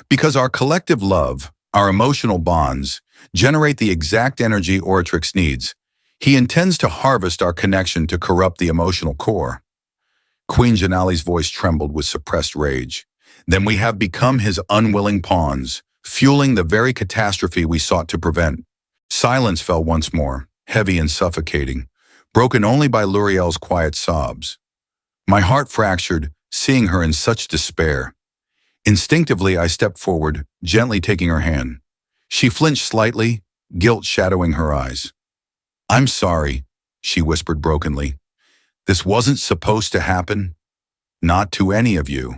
Because our collective love, our emotional bonds, generate the exact energy Oratrix needs. He intends to harvest our connection to corrupt the emotional core. Queen Janali's voice trembled with suppressed rage. Then we have become his unwilling pawns, fueling the very catastrophe we sought to prevent. Silence fell once more, heavy and suffocating, broken only by L'Oreal's quiet sobs. My heart fractured, seeing her in such despair. Instinctively, I stepped forward, gently taking her hand. She flinched slightly, guilt shadowing her eyes. I'm sorry, she whispered brokenly. This wasn't supposed to happen. Not to any of you.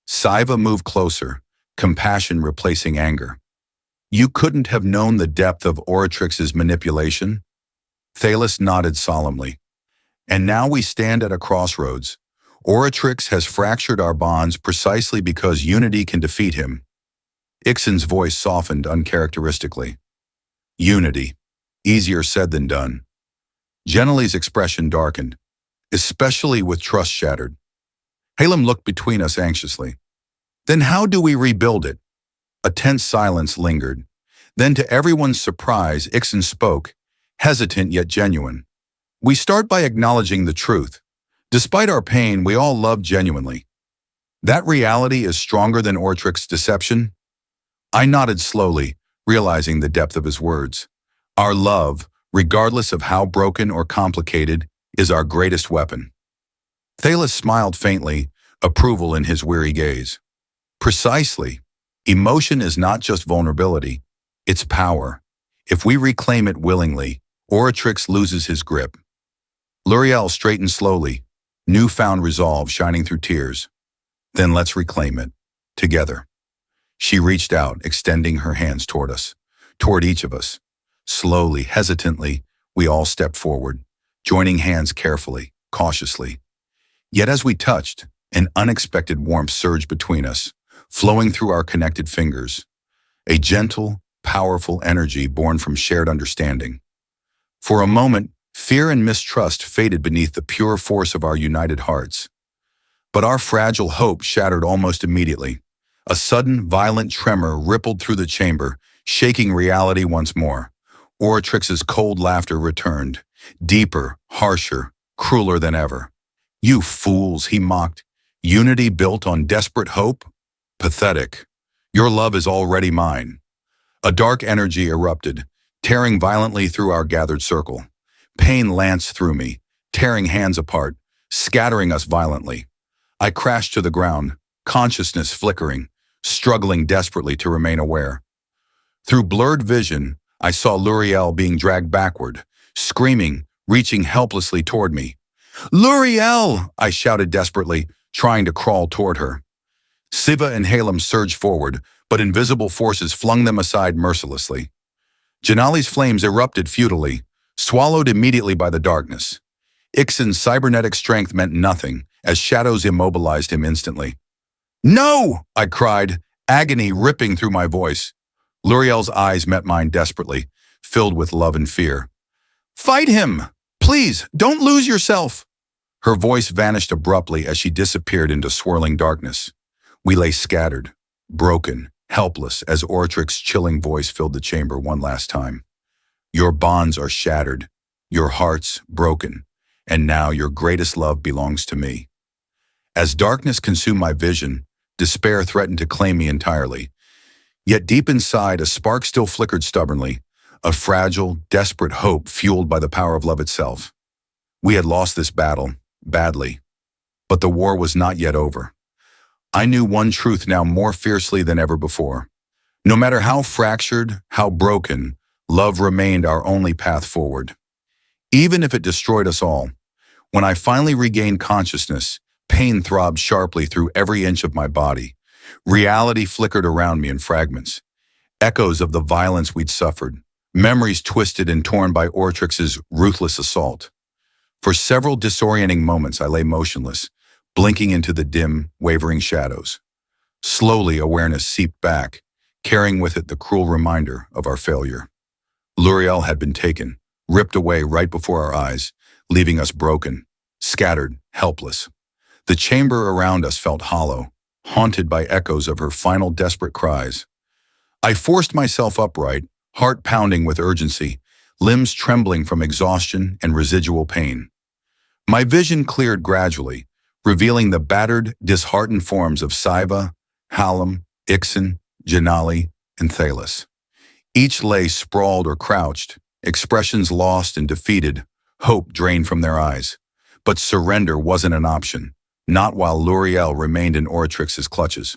Saiva moved closer, compassion replacing anger. You couldn't have known the depth of Oratrix's manipulation? Thalos nodded solemnly. And now we stand at a crossroads. Oratrix has fractured our bonds precisely because unity can defeat him. Ixen's voice softened uncharacteristically. Unity. Easier said than done. Genelie's expression darkened, especially with trust shattered. Halem looked between us anxiously. Then how do we rebuild it? A tense silence lingered. Then to everyone's surprise, Ixen spoke, hesitant yet genuine. We start by acknowledging the truth. Despite our pain, we all love genuinely. That reality is stronger than Ortrix's deception? I nodded slowly, realizing the depth of his words. Our love, regardless of how broken or complicated, is our greatest weapon. Thalos smiled faintly, approval in his weary gaze. Precisely. Emotion is not just vulnerability, it's power. If we reclaim it willingly, Oratrix loses his grip. Luriel straightened slowly, newfound resolve shining through tears. Then let's reclaim it, together. She reached out, extending her hands toward us, toward each of us. Slowly, hesitantly, we all stepped forward, joining hands carefully, cautiously. Yet as we touched, an unexpected warmth surged between us, flowing through our connected fingers. A gentle, powerful energy born from shared understanding. For a moment, fear and mistrust faded beneath the pure force of our united hearts. But our fragile hope shattered almost immediately. A sudden, violent tremor rippled through the chamber, shaking reality once more. Oratrix's cold laughter returned, deeper, harsher, crueler than ever. You fools, he mocked. Unity built on desperate hope? Pathetic. Your love is already mine. A dark energy erupted, tearing violently through our gathered circle. Pain lanced through me, tearing hands apart, scattering us violently. I crashed to the ground, consciousness flickering, struggling desperately to remain aware. Through blurred vision, I saw Luriel being dragged backward, screaming, reaching helplessly toward me. Luriel! I shouted desperately, trying to crawl toward her. Siva and Halem surged forward, but invisible forces flung them aside mercilessly. Janali's flames erupted futilely, swallowed immediately by the darkness. Ixen's cybernetic strength meant nothing, as shadows immobilized him instantly. No! I cried, agony ripping through my voice. Luriel's eyes met mine desperately, filled with love and fear. Fight him! Please, don't lose yourself! Her voice vanished abruptly as she disappeared into swirling darkness. We lay scattered, broken, helpless as Oratrix's chilling voice filled the chamber one last time. Your bonds are shattered, your hearts broken, and now your greatest love belongs to me. As darkness consumed my vision, despair threatened to claim me entirely. Yet deep inside, a spark still flickered stubbornly, a fragile, desperate hope fueled by the power of love itself. We had lost this battle, badly, but the war was not yet over. I knew one truth now more fiercely than ever before. No matter how fractured, how broken, love remained our only path forward. Even if it destroyed us all, when I finally regained consciousness, pain throbbed sharply through every inch of my body. Reality flickered around me in fragments. Echoes of the violence we'd suffered, memories twisted and torn by Ortrix's ruthless assault. For several disorienting moments I lay motionless, blinking into the dim, wavering shadows. Slowly awareness seeped back, carrying with it the cruel reminder of our failure. Luriel had been taken, ripped away right before our eyes, leaving us broken, scattered, helpless. The chamber around us felt hollow, haunted by echoes of her final desperate cries. I forced myself upright, heart pounding with urgency, limbs trembling from exhaustion and residual pain. My vision cleared gradually, revealing the battered, disheartened forms of Siva, Halem, Ixen, Janali, and Thalos. Each lay sprawled or crouched, expressions lost and defeated, hope drained from their eyes. But surrender wasn't an option, not while Luriel remained in Oratrix's clutches.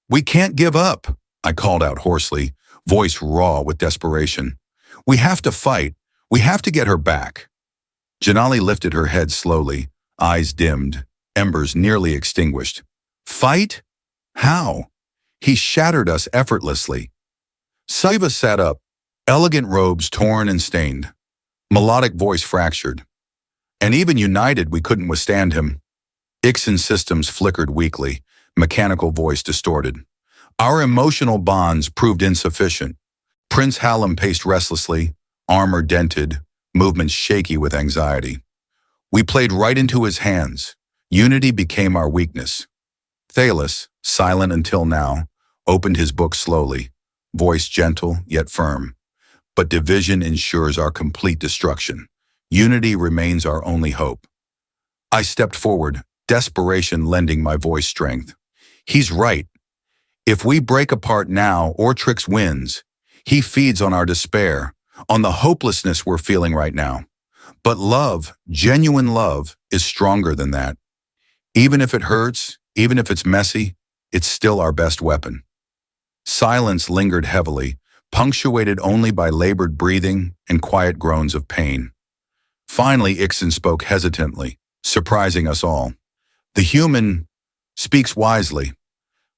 We can't give up, I called out hoarsely, voice raw with desperation. We have to fight. We have to get her back. Janali lifted her head slowly, eyes dimmed, embers nearly extinguished. Fight? How? He shattered us effortlessly. Siva sat up, elegant robes torn and stained, melodic voice fractured. And even united, we couldn't withstand him. Ixen's systems flickered weakly, mechanical voice distorted. Our emotional bonds proved insufficient. Prince Hallam paced restlessly, armor dented, movements shaky with anxiety. We played right into his hands. Unity became our weakness. Thales, silent until now, opened his book slowly, voice gentle yet firm. But division ensures our complete destruction. Unity remains our only hope. I stepped forward, desperation lending my voice strength. He's right. If we break apart now, Ortrix wins. He feeds on our despair, on the hopelessness we're feeling right now. But love, genuine love, is stronger than that. Even if it hurts, even if it's messy, it's still our best weapon. Silence lingered heavily, punctuated only by labored breathing and quiet groans of pain. Finally, Ixen spoke hesitantly, surprising us all. The human speaks wisely.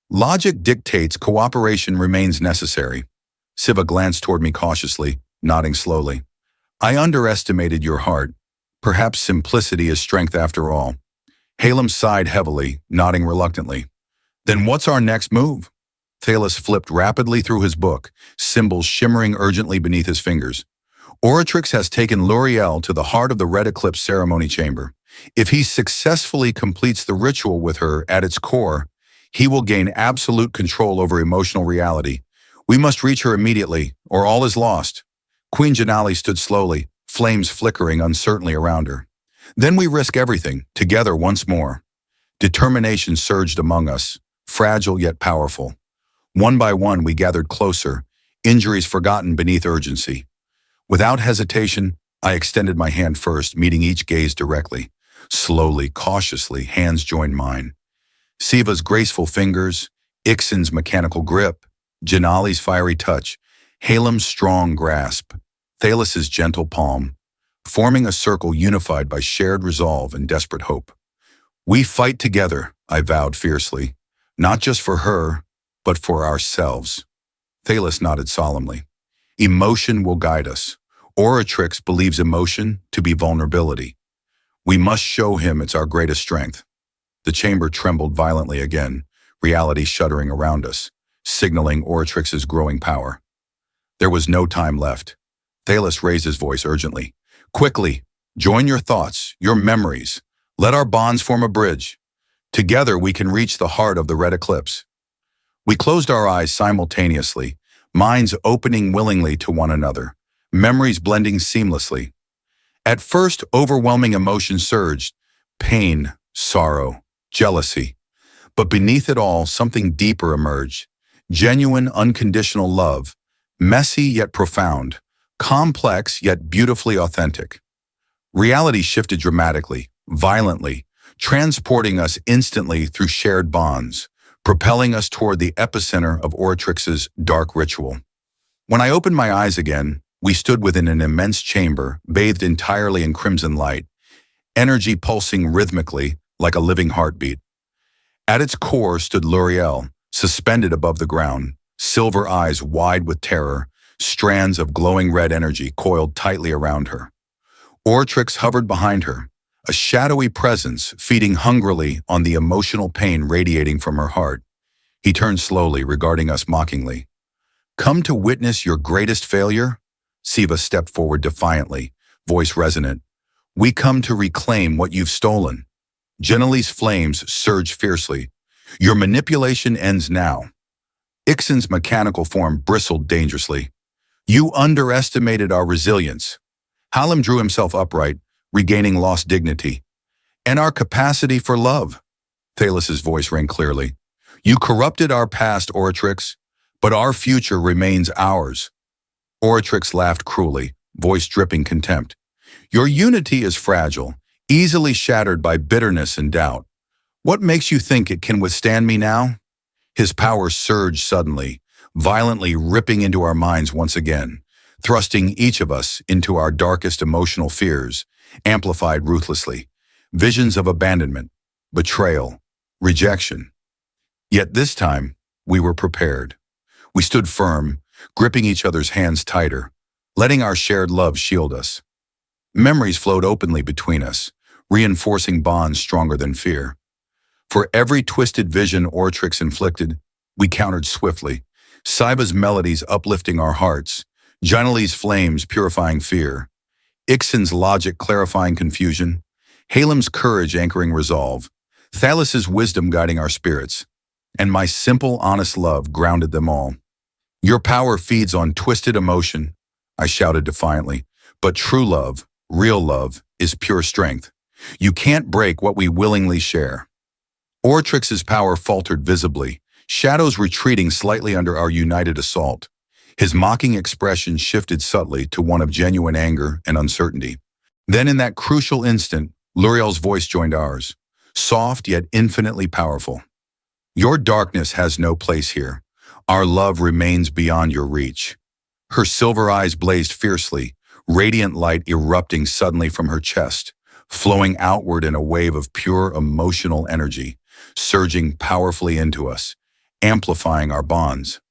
Logic dictates cooperation remains necessary. Siva glanced toward me cautiously, nodding slowly. I underestimated your heart. Perhaps simplicity is strength after all. Hallam sighed heavily, nodding reluctantly. Then what's our next move? Thales flipped rapidly through his book, symbols shimmering urgently beneath his fingers. Oratrix has taken L'Oreal to the heart of the Red Eclipse ceremony chamber. If he successfully completes the ritual with her at its core, he will gain absolute control over emotional reality. We must reach her immediately, or all is lost. Queen Janali stood slowly, flames flickering uncertainly around her. Then we risk everything, together once more. Determination surged among us, fragile yet powerful. One by one we gathered closer, injuries forgotten beneath urgency. Without hesitation, I extended my hand first, meeting each gaze directly. Slowly, cautiously, hands joined mine. Siva's graceful fingers, Ixen's mechanical grip, Janali's fiery touch, Hallam's strong grasp, Thalas's gentle palm, forming a circle unified by shared resolve and desperate hope. We fight together, I vowed fiercely, not just for her, but for ourselves. Thales nodded solemnly. Emotion will guide us. Oratrix believes emotion to be vulnerability. We must show him it's our greatest strength. The chamber trembled violently again, reality shuddering around us, signaling Oratrix's growing power. There was no time left. Thales raised his voice urgently. Quickly, join your thoughts, your memories. Let our bonds form a bridge. Together we can reach the heart of the Red Eclipse. We closed our eyes simultaneously, minds opening willingly to one another, memories blending seamlessly. At first, overwhelming emotion surged, pain, sorrow, jealousy. But beneath it all, something deeper emerged, genuine, unconditional love, messy yet profound, complex yet beautifully authentic. Reality shifted dramatically, violently, transporting us instantly through shared bonds, propelling us toward the epicenter of Oratrix's dark ritual. When I opened my eyes again, we stood within an immense chamber, bathed entirely in crimson light, energy pulsing rhythmically like a living heartbeat. At its core stood L'Oreal, suspended above the ground, silver eyes wide with terror, strands of glowing red energy coiled tightly around her. Oratrix hovered behind her, a shadowy presence feeding hungrily on the emotional pain radiating from her heart. He turned slowly, regarding us mockingly. Come to witness your greatest failure? Siva stepped forward defiantly, voice resonant. We come to reclaim what you've stolen. Janali's flames surged fiercely. Your manipulation ends now. Ixen's mechanical form bristled dangerously. You underestimated our resilience. Hallam drew himself upright, regaining lost dignity. And our capacity for love. Thalas's voice rang clearly. You corrupted our past, Oratrix, but our future remains ours. Oratrix laughed cruelly, voice dripping contempt. Your unity is fragile, easily shattered by bitterness and doubt. What makes you think it can withstand me now? His power surged suddenly, violently ripping into our minds once again, thrusting each of us into our darkest emotional fears, amplified ruthlessly. Visions of abandonment, betrayal, rejection. Yet this time, we were prepared. We stood firm, gripping each other's hands tighter, letting our shared love shield us. Memories flowed openly between us, reinforcing bonds stronger than fear. For every twisted vision Oratrix inflicted, we countered swiftly, Siva's melodies uplifting our hearts, Janali's flames purifying fear, Ixen's logic clarifying confusion, Halem's courage anchoring resolve, Thalis's wisdom guiding our spirits, and my simple, honest love grounded them all. Your power feeds on twisted emotion, I shouted defiantly, but true love, real love, is pure strength. You can't break what we willingly share. Oratrix's power faltered visibly, shadows retreating slightly under our united assault. His mocking expression shifted subtly to one of genuine anger and uncertainty. Then in that crucial instant, Luriel's voice joined ours, soft yet infinitely powerful. Your darkness has no place here. Our love remains beyond your reach. Her silver eyes blazed fiercely, radiant light erupting suddenly from her chest, flowing outward in a wave of pure emotional energy, surging powerfully into us, amplifying our bonds.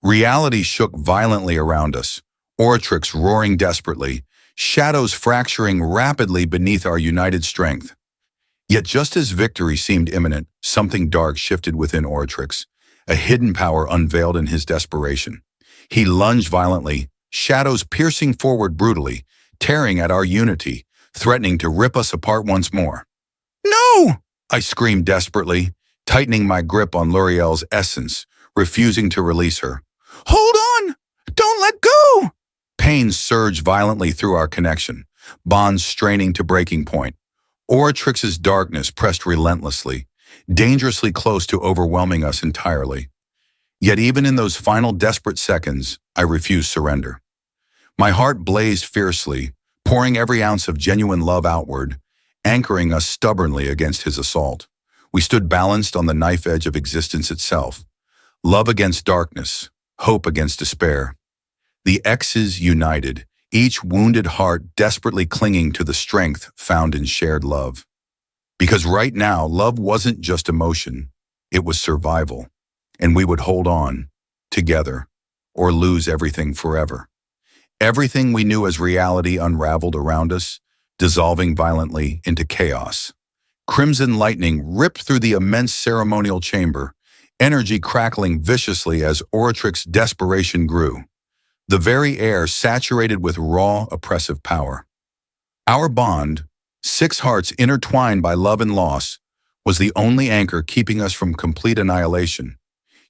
Reality shook violently around us, Oratrix roaring desperately, shadows fracturing rapidly beneath our united strength. Yet just as victory seemed imminent, something dark shifted within Oratrix, a hidden power unveiled in his desperation. He lunged violently, shadows piercing forward brutally, tearing at our unity, threatening to rip us apart once more. No! I screamed desperately, tightening my grip on Luriel's essence, refusing to release her. Hold on! Don't let go! Pain surged violently through our connection, bonds straining to breaking point. Oratrix's darkness pressed relentlessly, dangerously close to overwhelming us entirely. Yet even in those final desperate seconds, I refused surrender. My heart blazed fiercely, pouring every ounce of genuine love outward, anchoring us stubbornly against his assault. We stood balanced on the knife edge of existence itself. Love against darkness, hope against despair. The Exes united, each wounded heart desperately clinging to the strength found in shared love. Because right now, love wasn't just emotion, it was survival. And we would hold on, together, or lose everything forever. Everything we knew as reality unraveled around us, dissolving violently into chaos. Crimson lightning ripped through the immense ceremonial chamber, energy crackling viciously as Oratrix's desperation grew. The very air saturated with raw, oppressive power. Our bond, 6 hearts intertwined by love and loss, was the only anchor keeping us from complete annihilation.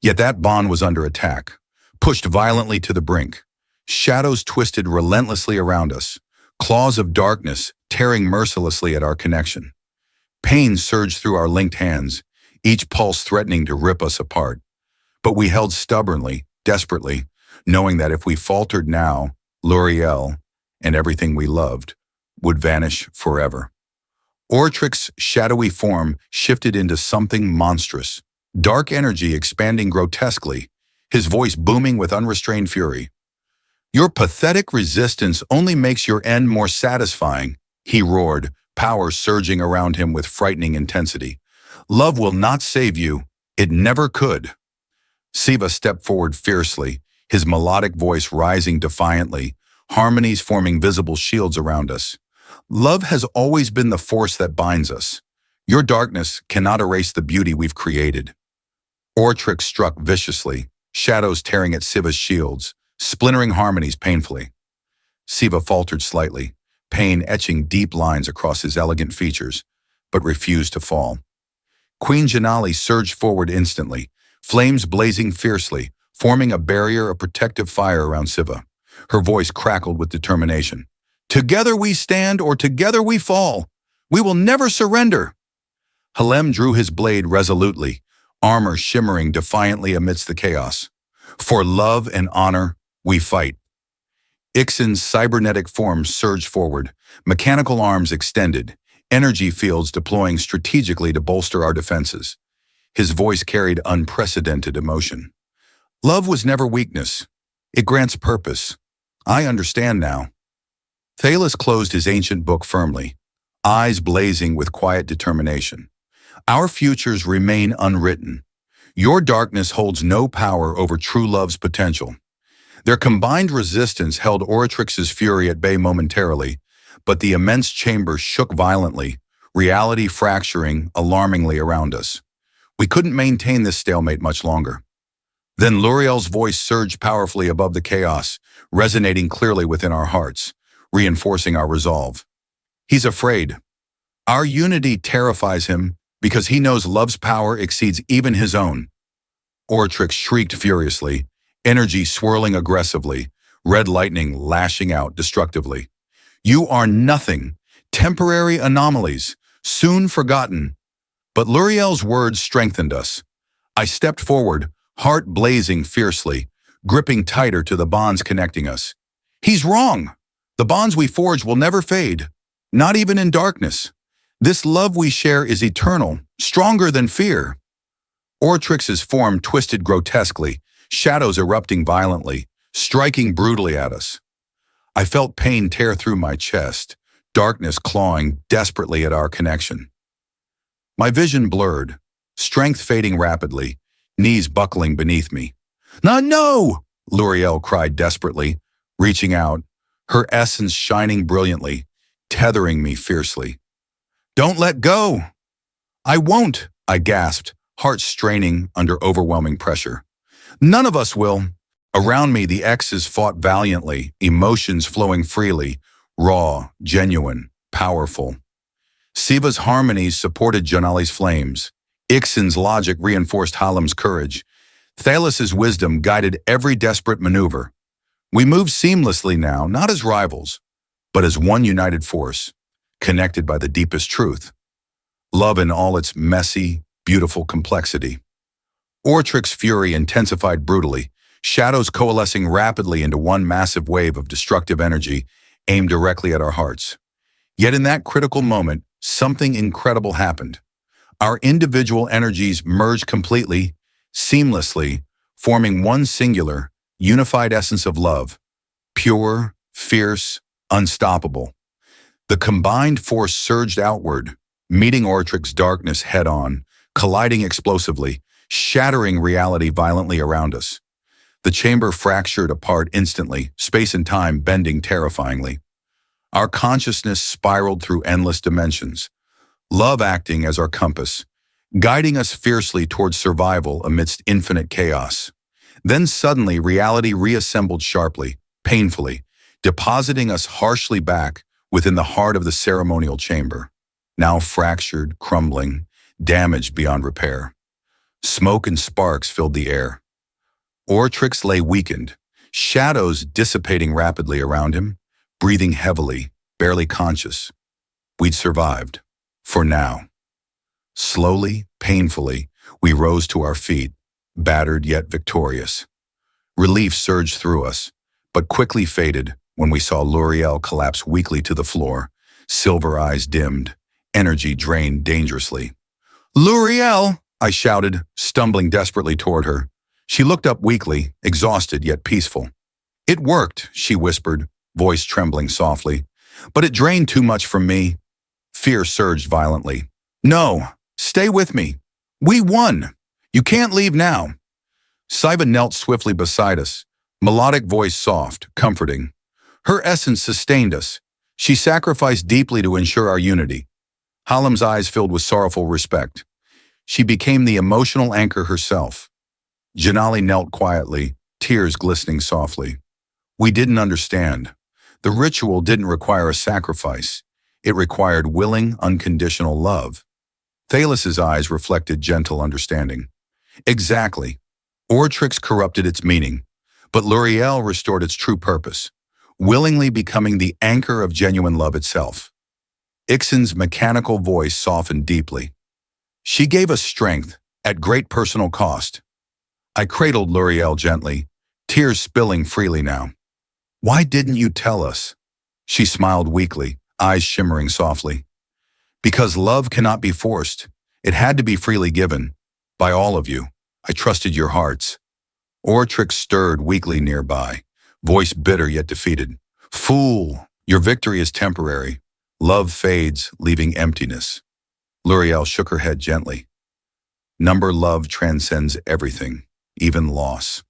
Yet that bond was under attack, pushed violently to the brink. Shadows twisted relentlessly around us, claws of darkness tearing mercilessly at our connection. Pain surged through our linked hands, each pulse threatening to rip us apart. But we held stubbornly, desperately, knowing that if we faltered now, Luriel, and everything we loved, would vanish forever. Oratrix's shadowy form shifted into something monstrous, dark energy expanding grotesquely, his voice booming with unrestrained fury. Your pathetic resistance only makes your end more satisfying, he roared, power surging around him with frightening intensity. Love will not save you. It never could. Siva stepped forward fiercely, his melodic voice rising defiantly, harmonies forming visible shields around us. Love has always been the force that binds us. Your darkness cannot erase the beauty we've created. Oratrix struck viciously, shadows tearing at Siva's shields, splintering harmonies painfully. Siva faltered slightly, pain etching deep lines across his elegant features, but refused to fall. Queen Janali surged forward instantly, flames blazing fiercely, forming a barrier of protective fire around Siva. Her voice crackled with determination. Together we stand or together we fall. We will never surrender. Halem drew his blade resolutely, armor shimmering defiantly amidst the chaos. For love and honor, we fight. Ixen's cybernetic form surged forward, mechanical arms extended, energy fields deploying strategically to bolster our defenses. His voice carried unprecedented emotion. Love was never weakness. It grants purpose. I understand now. Thalis closed his ancient book firmly, eyes blazing with quiet determination. Our futures remain unwritten. Your darkness holds no power over true love's potential. Their combined resistance held Oratrix's fury at bay momentarily, but the immense chamber shook violently, reality fracturing alarmingly around us. We couldn't maintain this stalemate much longer. Then L'Oreal's voice surged powerfully above the chaos, resonating clearly within our hearts, reinforcing our resolve. He's afraid. Our unity terrifies him because he knows love's power exceeds even his own. Oratrix shrieked furiously, energy swirling aggressively, red lightning lashing out destructively. You are nothing, temporary anomalies, soon forgotten. But L'Oreal's words strengthened us. I stepped forward, heart blazing fiercely, gripping tighter to the bonds connecting us. He's wrong. The bonds we forge will never fade, not even in darkness. This love we share is eternal, stronger than fear. Oratrix's form twisted grotesquely, shadows erupting violently, striking brutally at us. I felt pain tear through my chest, darkness clawing desperately at our connection. My vision blurred, strength fading rapidly, knees buckling beneath me. No! L'Oreal cried desperately, reaching out, her essence shining brilliantly, tethering me fiercely. Don't let go! I won't, I gasped, heart straining under overwhelming pressure. None of us will. Around me, the Exes fought valiantly, emotions flowing freely, raw, genuine, powerful. Siva's harmonies supported Janali's flames. Ixen's logic reinforced Halim's courage. Thalas's wisdom guided every desperate maneuver. We moved seamlessly now, not as rivals, but as one united force, connected by the deepest truth. Love in all its messy, beautiful complexity. Oratrix's fury intensified brutally, shadows coalescing rapidly into one massive wave of destructive energy aimed directly at our hearts. Yet in that critical moment, something incredible happened. Our individual energies merged completely, seamlessly, forming one singular, unified essence of love, pure, fierce, unstoppable. The combined force surged outward, meeting Oratrix's darkness head-on, colliding explosively, shattering reality violently around us. The chamber fractured apart instantly, space and time bending terrifyingly. Our consciousness spiraled through endless dimensions, love acting as our compass, guiding us fiercely towards survival amidst infinite chaos. Then suddenly reality reassembled sharply, painfully, depositing us harshly back within the heart of the ceremonial chamber, now fractured, crumbling, damaged beyond repair. Smoke and sparks filled the air. Oratrix lay weakened, shadows dissipating rapidly around him, breathing heavily, barely conscious. We'd survived. For now. Slowly, painfully, we rose to our feet, battered yet victorious. Relief surged through us, but quickly faded when we saw L'Oreal collapse weakly to the floor, silver eyes dimmed, energy drained dangerously. L'Oreal! I shouted, stumbling desperately toward her. She looked up weakly, exhausted yet peaceful. It worked, she whispered, voice trembling softly, but it drained too much from me. Fear surged violently. No, stay with me. We won. You can't leave now. Sci-FI knelt swiftly beside us, melodic voice soft, comforting. Her essence sustained us. She sacrificed deeply to ensure our unity. Halim's eyes filled with sorrowful respect. She became the emotional anchor herself. Janali knelt quietly, tears glistening softly. We didn't understand. The ritual didn't require a sacrifice. It required willing, unconditional love. Thalas's eyes reflected gentle understanding. Exactly. Oratrix corrupted its meaning, but L'Oreal restored its true purpose, willingly becoming the anchor of genuine love itself. Ixen's mechanical voice softened deeply. She gave us strength, at great personal cost. I cradled L'Oreal gently, tears spilling freely now. Why didn't you tell us? She smiled weakly, eyes shimmering softly. Because love cannot be forced. It had to be freely given. By all of you. I trusted your hearts. Oratrix stirred weakly nearby, voice bitter yet defeated. Fool! Your victory is temporary. Love fades, leaving emptiness. L'Oreal shook her head gently. Number love transcends everything, even loss.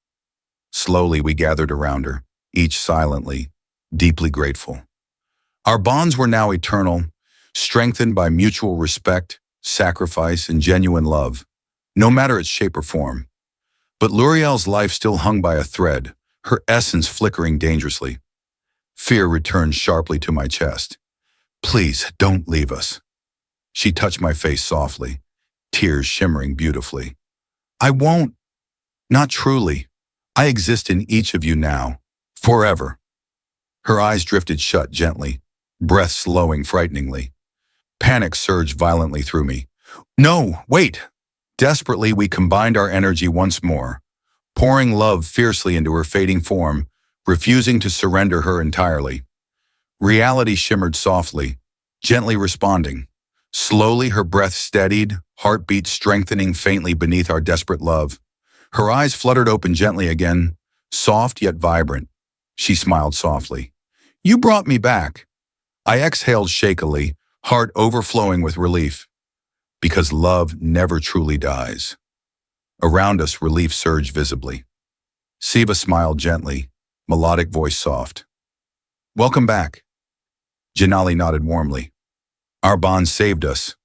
Slowly we gathered around her, each silently, deeply grateful. Our bonds were now eternal, strengthened by mutual respect, sacrifice, and genuine love, no matter its shape or form. But L'Oreal's life still hung by a thread, her essence flickering dangerously. Fear returned sharply to my chest. Please, don't leave us. She touched my face softly, tears shimmering beautifully. I won't. Not truly. I exist in each of you now. Forever. Her eyes drifted shut gently, breath slowing frighteningly. Panic surged violently through me. No, wait! Desperately, we combined our energy once more, pouring love fiercely into her fading form, refusing to surrender her entirely. Reality shimmered softly, gently responding. Slowly, her breath steadied, heartbeat strengthening faintly beneath our desperate love. Her eyes fluttered open gently again, soft yet vibrant. She smiled softly. You brought me back. I exhaled shakily, heart overflowing with relief. Because love never truly dies. Around us, relief surged visibly. Siva smiled gently, melodic voice soft. Welcome back. Janali nodded warmly. Our bond saved us.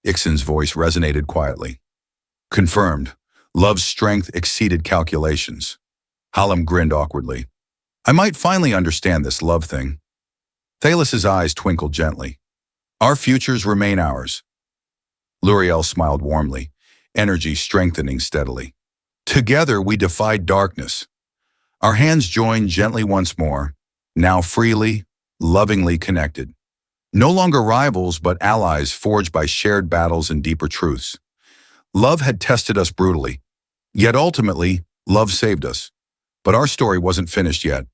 Ixen's voice resonated quietly. Confirmed. Love's strength exceeded calculations. Hallam grinned awkwardly. I might finally understand this love thing. Thalus's eyes twinkled gently. Our futures remain ours. L'Oreal smiled warmly, energy strengthening steadily. Together we defied darkness. Our hands joined gently once more, now freely, lovingly connected. No longer rivals, but allies forged by shared battles and deeper truths. Love had tested us brutally, yet ultimately, love saved us. But our story wasn't finished yet.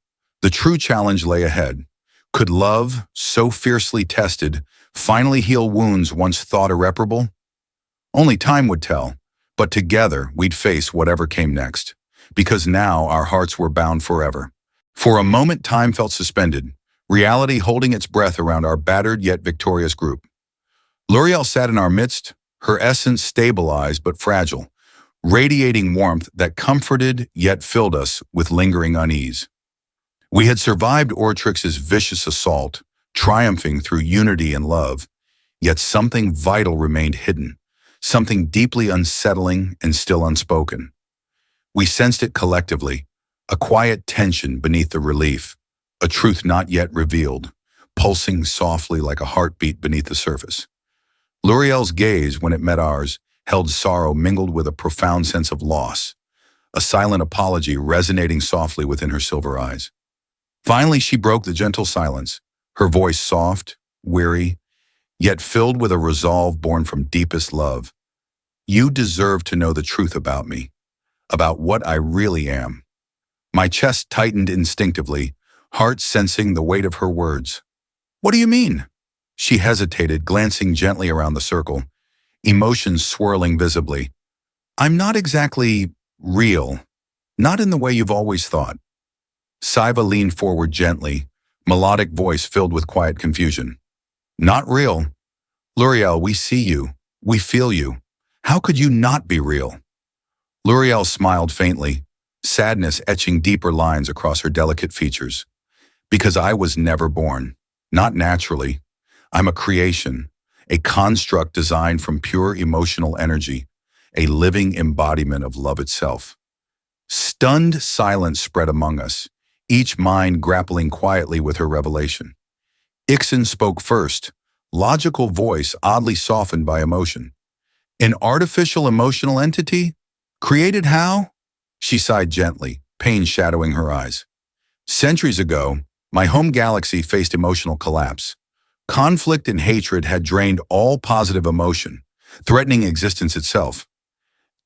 The true challenge lay ahead. Could love, so fiercely tested, finally heal wounds once thought irreparable? Only time would tell, but together we'd face whatever came next, because now our hearts were bound forever. For a moment time felt suspended, reality holding its breath around our battered yet victorious group. L'Oreal sat in our midst, her essence stabilized but fragile, radiating warmth that comforted yet filled us with lingering unease. We had survived Ortrix's vicious assault, triumphing through unity and love, yet something vital remained hidden, something deeply unsettling and still unspoken. We sensed it collectively, a quiet tension beneath the relief, a truth not yet revealed, pulsing softly like a heartbeat beneath the surface. L'Oreal's gaze, when it met ours, held sorrow mingled with a profound sense of loss, a silent apology resonating softly within her silver eyes. Finally, she broke the gentle silence, her voice soft, weary, yet filled with a resolve born from deepest love. You deserve to know the truth about me, about what I really am. My chest tightened instinctively, heart sensing the weight of her words. What do you mean? She hesitated, glancing gently around the circle, emotions swirling visibly. I'm not exactly real, not in the way you've always thought. Saiva leaned forward gently, melodic voice filled with quiet confusion. Not real. L'Oreal, we see you. We feel you. How could you not be real? L'Oreal smiled faintly, sadness etching deeper lines across her delicate features. Because I was never born. Not naturally. I'm a creation, a construct designed from pure emotional energy, a living embodiment of love itself. Stunned silence spread among us, each mind grappling quietly with her revelation. Ixen spoke first, logical voice oddly softened by emotion. An artificial emotional entity? Created how? She sighed gently, pain shadowing her eyes. Centuries ago, my home galaxy faced emotional collapse. Conflict and hatred had drained all positive emotion, threatening existence itself.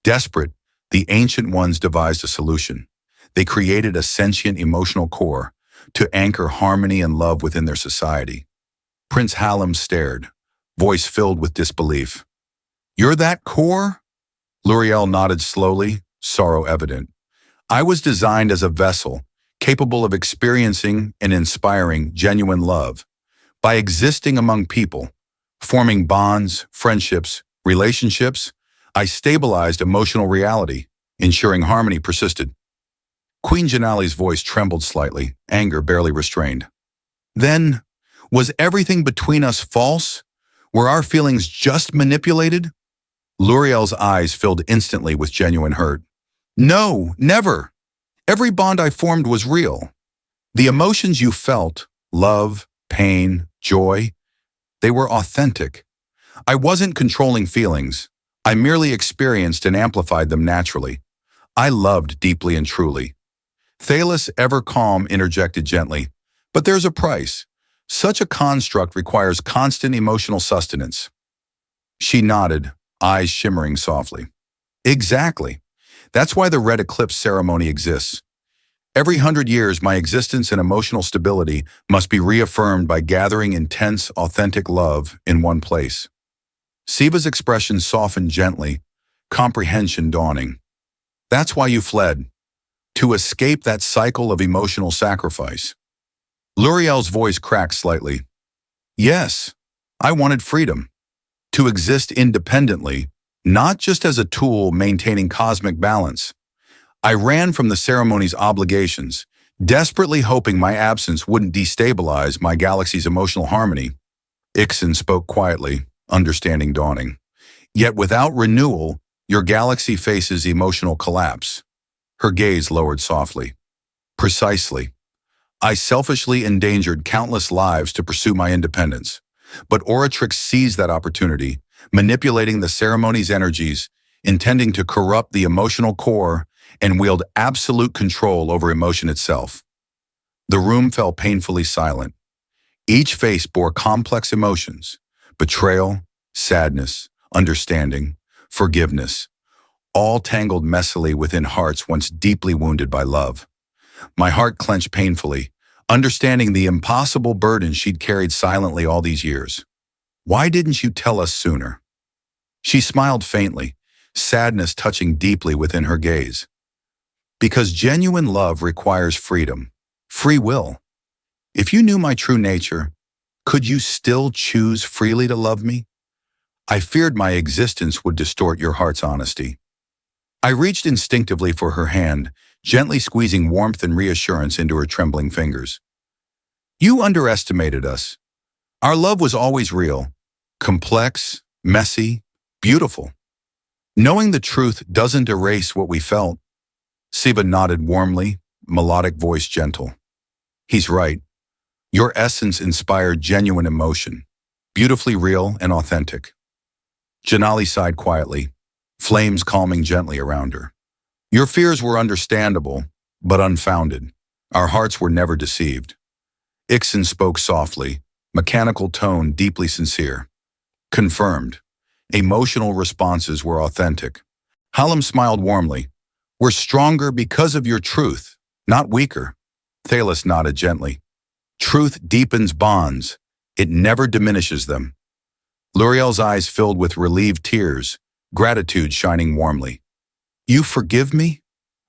Desperate, the Ancient Ones devised a solution. They created a sentient emotional core to anchor harmony and love within their society. Prince Hallam stared, voice filled with disbelief. You're that core? L'Oreal nodded slowly, sorrow evident. I was designed as a vessel, capable of experiencing and inspiring genuine love. By existing among people, forming bonds, friendships, relationships, I stabilized emotional reality, ensuring harmony persisted. Queen Janali's voice trembled slightly, anger barely restrained. Then, was everything between us false? Were our feelings just manipulated? L'Oreal's eyes filled instantly with genuine hurt. No, never. Every bond I formed was real. The emotions you felt, love, pain, joy, they were authentic. I wasn't controlling feelings. I merely experienced and amplified them naturally. I loved deeply and truly. Thales, ever calm, interjected gently, but there's a price. Such a construct requires constant emotional sustenance. She nodded, eyes shimmering softly. Exactly. That's why the red eclipse ceremony exists. Every 100 years, my existence and emotional stability must be reaffirmed by gathering intense, authentic love in one place. Siva's expression softened gently, comprehension dawning. That's why you fled, to escape that cycle of emotional sacrifice. L'Oreal's voice cracked slightly. Yes, I wanted freedom, to exist independently, not just as a tool maintaining cosmic balance. I ran from the ceremony's obligations, desperately hoping my absence wouldn't destabilize my galaxy's emotional harmony. Ixen spoke quietly, understanding dawning. Yet without renewal, your galaxy faces emotional collapse. Her gaze lowered softly. Precisely. I selfishly endangered countless lives to pursue my independence. But Oratrix seized that opportunity, manipulating the ceremony's energies, intending to corrupt the emotional core and wield absolute control over emotion itself. The room fell painfully silent. Each face bore complex emotions: betrayal, sadness, understanding, forgiveness, all tangled messily within hearts once deeply wounded by love. My heart clenched painfully, understanding the impossible burden she'd carried silently all these years. Why didn't you tell us sooner? She smiled faintly, sadness touching deeply within her gaze. Because genuine love requires freedom, free will. If you knew my true nature, could you still choose freely to love me? I feared my existence would distort your heart's honesty. I reached instinctively for her hand, gently squeezing warmth and reassurance into her trembling fingers. You underestimated us. Our love was always real, complex, messy, beautiful. Knowing the truth doesn't erase what we felt. Siva nodded warmly, melodic voice gentle. He's right. Your essence inspired genuine emotion, beautifully real and authentic. Janali sighed quietly, flames calming gently around her. Your fears were understandable, but unfounded. Our hearts were never deceived. Ixen spoke softly, mechanical tone deeply sincere. Confirmed. Emotional responses were authentic. Hallam smiled warmly. We're stronger because of your truth, not weaker. Thales nodded gently. Truth deepens bonds. It never diminishes them. L'Oreal's eyes filled with relieved tears, gratitude shining warmly. You forgive me?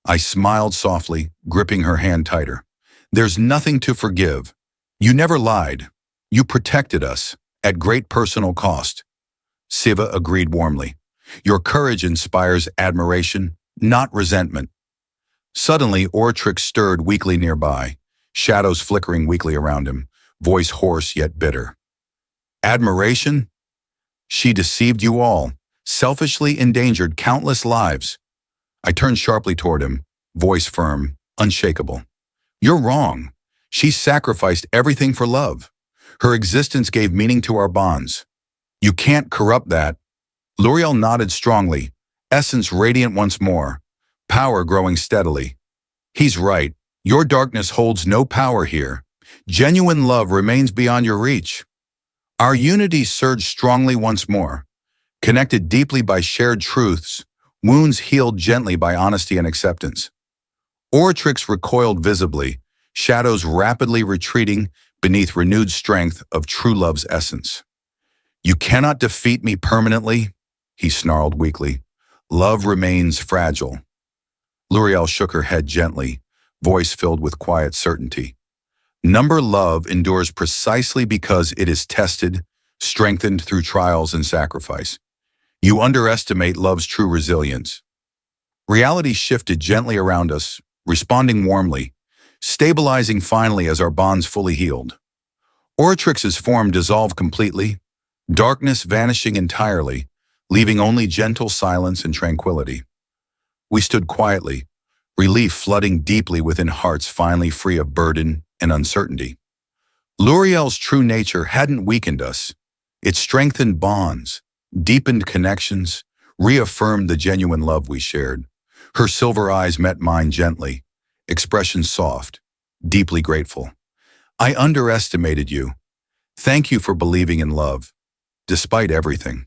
I smiled softly, gripping her hand tighter. There's nothing to forgive. You never lied. You protected us, at great personal cost. Siva agreed warmly. Your courage inspires admiration, not resentment. Suddenly, Oratrix stirred weakly nearby, shadows flickering weakly around him, voice hoarse yet bitter. Admiration? She deceived you all, selfishly endangered countless lives. I turned sharply toward him, voice firm, unshakable. You're wrong. She sacrificed everything for love. Her existence gave meaning to our bonds. You can't corrupt that. L'Oreal nodded strongly, essence radiant once more, power growing steadily. He's right. Your darkness holds no power here. Genuine love remains beyond your reach. Our unity surged strongly once more, connected deeply by shared truths, wounds healed gently by honesty and acceptance. Oratrix recoiled visibly, shadows rapidly retreating beneath renewed strength of true love's essence. You cannot defeat me permanently, he snarled weakly. Love remains fragile. L'Oreal shook her head gently, voice filled with quiet certainty. Number love endures precisely because it is tested, strengthened through trials and sacrifice. You underestimate love's true resilience. Reality shifted gently around us, responding warmly, stabilizing finally as our bonds fully healed. Oratrix's form dissolved completely, darkness vanishing entirely, leaving only gentle silence and tranquility. We stood quietly, relief flooding deeply within hearts finally free of burden and uncertainty. L'Oreal's true nature hadn't weakened us. It strengthened bonds, deepened connections, reaffirmed the genuine love we shared. Her silver eyes met mine gently, expression soft, deeply grateful. I underestimated you. Thank you for believing in love, despite everything.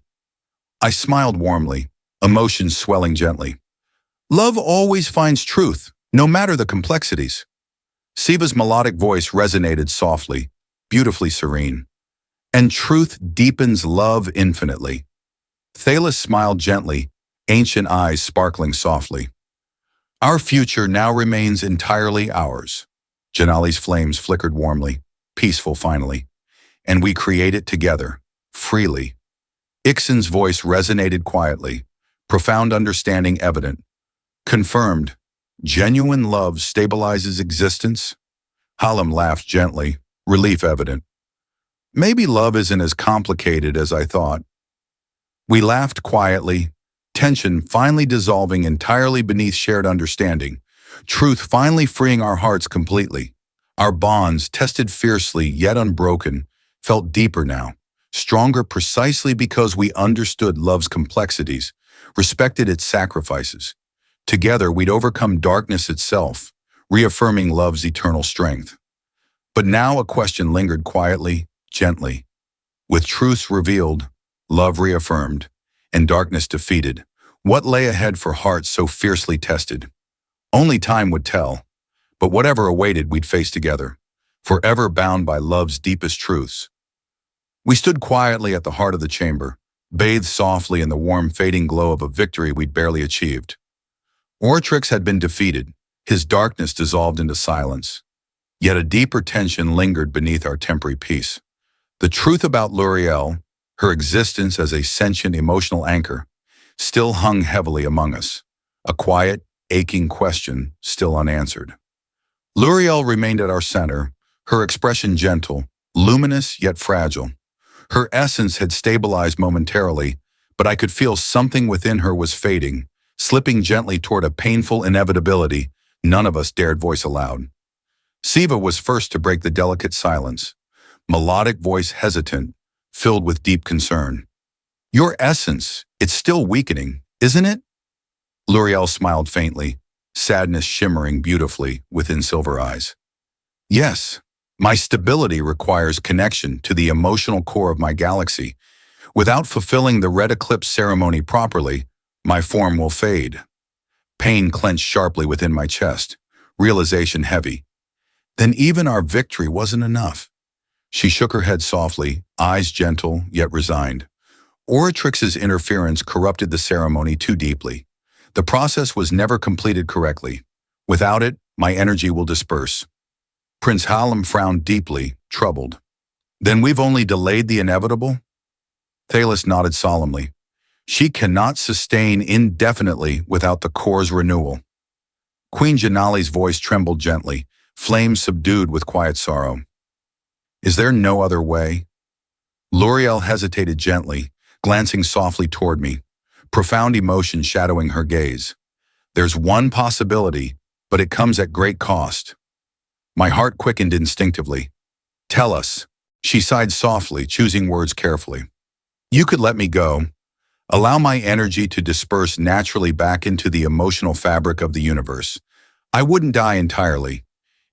I smiled warmly, emotions swelling gently. Love always finds truth, no matter the complexities. Siva's melodic voice resonated softly, beautifully serene. And truth deepens love infinitely. Thalos smiled gently, ancient eyes sparkling softly. Our future now remains entirely ours. Janali's flames flickered warmly, peaceful finally. And we create it together, freely. Ixen's voice resonated quietly, profound understanding evident. Confirmed, genuine love stabilizes existence. Hallam laughed gently, relief evident. Maybe love isn't as complicated as I thought. We laughed quietly, tension finally dissolving entirely beneath shared understanding, truth finally freeing our hearts completely. Our bonds, tested fiercely yet unbroken, felt deeper now, stronger precisely because we understood love's complexities, respected its sacrifices. Together, we'd overcome darkness itself, reaffirming love's eternal strength. But now a question lingered quietly, gently. With truths revealed, love reaffirmed, and darkness defeated, what lay ahead for hearts so fiercely tested? Only time would tell, but whatever awaited we'd face together, forever bound by love's deepest truths. We stood quietly at the heart of the chamber, bathed softly in the warm fading glow of a victory we'd barely achieved. Oratrix had been defeated, his darkness dissolved into silence. Yet a deeper tension lingered beneath our temporary peace. The truth about L'Oreal, her existence as a sentient emotional anchor, still hung heavily among us, a quiet, aching question still unanswered. L'Oreal remained at our center, her expression gentle, luminous yet fragile. Her essence had stabilized momentarily, but I could feel something within her was fading, slipping gently toward a painful inevitability none of us dared voice aloud. Siva was first to break the delicate silence, melodic voice hesitant, filled with deep concern. Your essence, it's still weakening, isn't it? L'Oreal smiled faintly, sadness shimmering beautifully within silver eyes. Yes, my stability requires connection to the emotional core of my galaxy. Without fulfilling the red eclipse ceremony properly, my form will fade. Pain clenched sharply within my chest, realization heavy. Then even our victory wasn't enough. She shook her head softly, eyes gentle yet resigned. Oratrix's interference corrupted the ceremony too deeply. The process was never completed correctly. Without it, my energy will disperse. Prince Hallam frowned deeply, troubled. Then we've only delayed the inevitable? Thalos nodded solemnly. She cannot sustain indefinitely without the core's renewal. Queen Janali's voice trembled gently, flames subdued with quiet sorrow. Is there no other way? L'Oreal hesitated gently, glancing softly toward me, profound emotion shadowing her gaze. There's one possibility, but it comes at great cost. My heart quickened instinctively. Tell us. She sighed softly, choosing words carefully. You could let me go. Allow my energy to disperse naturally back into the emotional fabric of the universe. I wouldn't die entirely.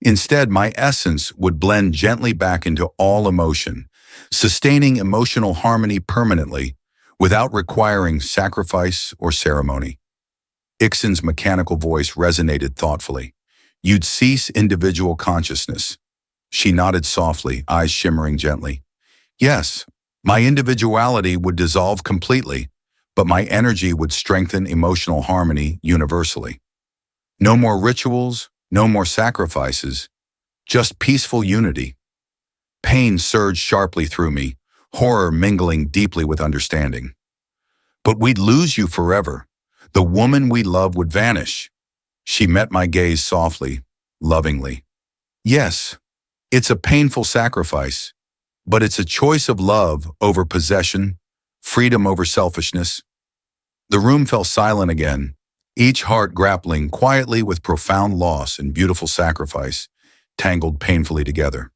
Instead, my essence would blend gently back into all emotion, sustaining emotional harmony permanently, without requiring sacrifice or ceremony. Ixen's mechanical voice resonated thoughtfully. You'd cease individual consciousness. She nodded softly, eyes shimmering gently. Yes, my individuality would dissolve completely, but my energy would strengthen emotional harmony universally. No more rituals, no more sacrifices, just peaceful unity. Pain surged sharply through me, horror mingling deeply with understanding. But we'd lose you forever. The woman we love would vanish. She met my gaze softly, lovingly. Yes, it's a painful sacrifice, but it's a choice of love over possession, freedom over selfishness. The room fell silent again, each heart grappling quietly with profound loss and beautiful sacrifice, tangled painfully together.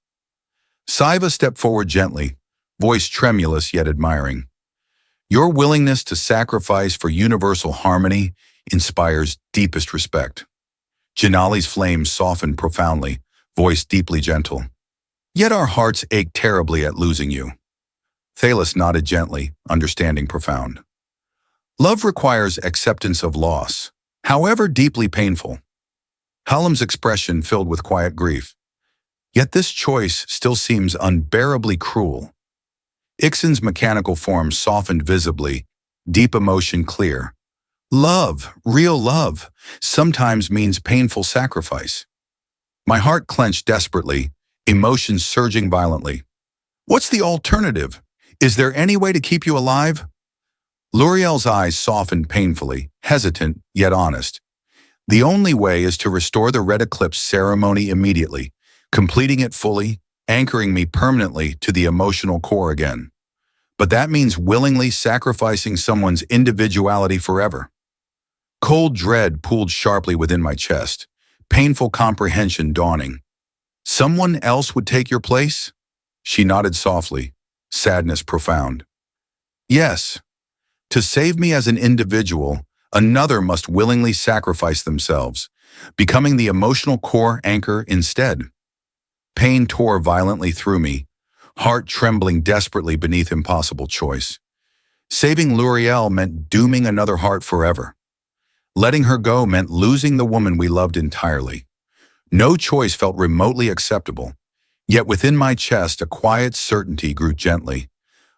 Sci-FI stepped forward gently, voice tremulous yet admiring. Your willingness to sacrifice for universal harmony inspires deepest respect. Janali's flames softened profoundly, voice deeply gentle. Yet our hearts ache terribly at losing you. Thalos nodded gently, understanding profound. Love requires acceptance of loss, however deeply painful. Halim's expression filled with quiet grief. Yet this choice still seems unbearably cruel. Ixen's mechanical form softened visibly, deep emotion clear. Love, real love, sometimes means painful sacrifice. My heart clenched desperately, emotions surging violently. What's the alternative? Is there any way to keep you alive? L'Oreal's eyes softened painfully, hesitant yet honest. The only way is to restore the red eclipse ceremony immediately, completing it fully, anchoring me permanently to the emotional core again. But that means willingly sacrificing someone's individuality forever. Cold dread pooled sharply within my chest, painful comprehension dawning. Someone else would take your place? She nodded softly, sadness profound. Yes. To save me as an individual, another must willingly sacrifice themselves, becoming the emotional core anchor instead. Pain tore violently through me, heart trembling desperately beneath impossible choice. Saving L'Oreal meant dooming another heart forever. Letting her go meant losing the woman we loved entirely. No choice felt remotely acceptable, yet within my chest a quiet certainty grew gently,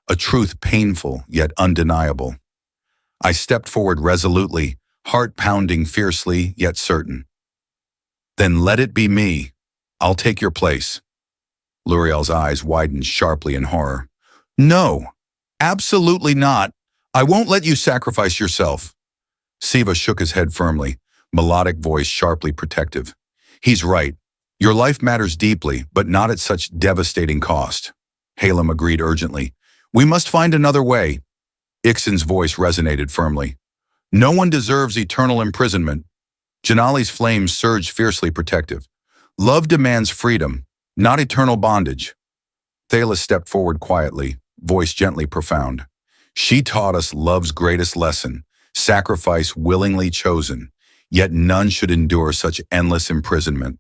a truth painful yet undeniable. I stepped forward resolutely, heart pounding fiercely yet certain. Then let it be me. I'll take your place. L'Oreal's eyes widened sharply in horror. No, absolutely not. I won't let you sacrifice yourself. Siva shook his head firmly, melodic voice sharply protective. He's right. Your life matters deeply, but not at such devastating cost. Halim agreed urgently. We must find another way. Ixen's voice resonated firmly. No one deserves eternal imprisonment. Janali's flames surged fiercely protective. Love demands freedom, not eternal bondage. Thalos stepped forward quietly, voice gently profound. She taught us love's greatest lesson, sacrifice willingly chosen, yet none should endure such endless imprisonment.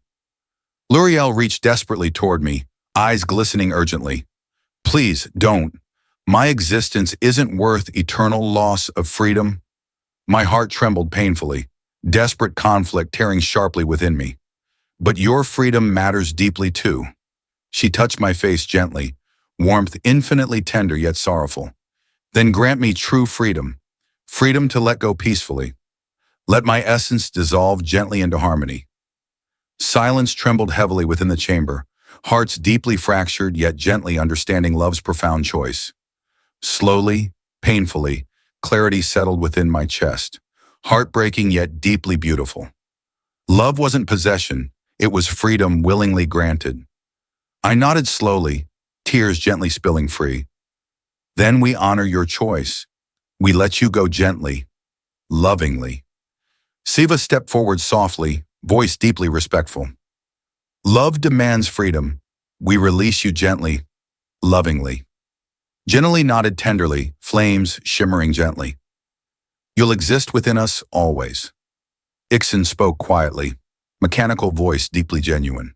L'Oreal reached desperately toward me, eyes glistening urgently. Please, don't. My existence isn't worth eternal loss of freedom. My heart trembled painfully, desperate conflict tearing sharply within me. But your freedom matters deeply too. She touched my face gently, warmth infinitely tender yet sorrowful. Then grant me true freedom, freedom to let go peacefully. Let my essence dissolve gently into harmony. Silence trembled heavily within the chamber, hearts deeply fractured yet gently understanding love's profound choice. Slowly, painfully, clarity settled within my chest, heartbreaking yet deeply beautiful. Love wasn't possession, it was freedom willingly granted. I nodded slowly, tears gently spilling free. Then we honor your choice. We let you go gently, lovingly. Siva stepped forward softly, voice deeply respectful. Love demands freedom. We release you gently, lovingly. Janali nodded tenderly, flames shimmering gently. You'll exist within us always. Ixen spoke quietly, mechanical voice deeply genuine.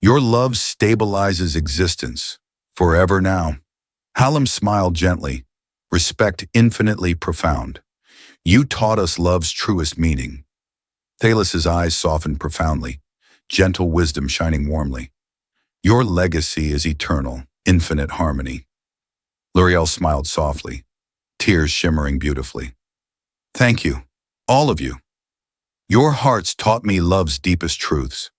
Your love stabilizes existence, forever now. Halim smiled gently, respect infinitely profound. You taught us love's truest meaning. Thalos's eyes softened profoundly, gentle wisdom shining warmly. Your legacy is eternal, infinite harmony. L'Oreal smiled softly, tears shimmering beautifully. Thank you, all of you. Your hearts taught me love's deepest truths.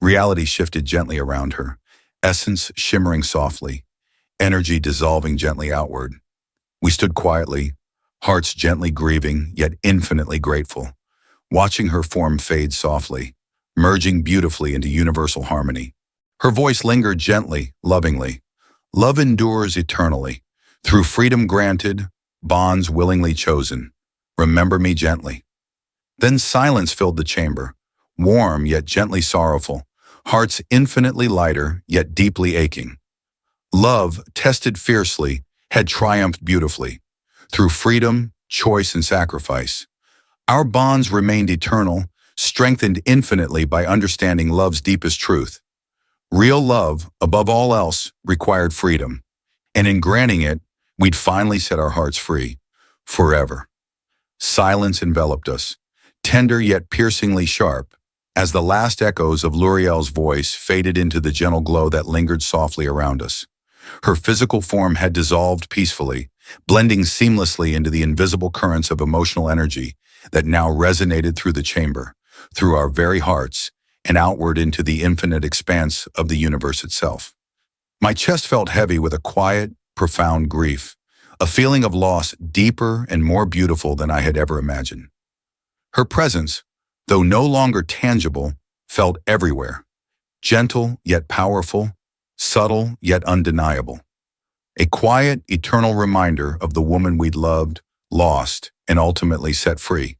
Reality shifted gently around her, essence shimmering softly, energy dissolving gently outward. We stood quietly, hearts gently grieving yet infinitely grateful, watching her form fade softly, merging beautifully into universal harmony. Her voice lingered gently, lovingly. Love endures eternally. Through freedom granted, bonds willingly chosen. Remember me gently. Then silence filled the chamber, warm yet gently sorrowful, hearts infinitely lighter yet deeply aching. Love, tested fiercely, had triumphed beautifully. Through freedom, choice, and sacrifice, our bonds remained eternal, strengthened infinitely by understanding love's deepest truth. Real love, above all else, required freedom, and in granting it, we'd finally set our hearts free, forever. Silence enveloped us, tender yet piercingly sharp, as the last echoes of L'Oreal's voice faded into the gentle glow that lingered softly around us. Her physical form had dissolved peacefully, blending seamlessly into the invisible currents of emotional energy that now resonated through the chamber, through our very hearts, and outward into the infinite expanse of the universe itself. My chest felt heavy with a quiet, profound grief, a feeling of loss deeper and more beautiful than I had ever imagined. Her presence, though no longer tangible, felt everywhere, gentle yet powerful, subtle yet undeniable. A quiet, eternal reminder of the woman we'd loved, lost, and ultimately set free.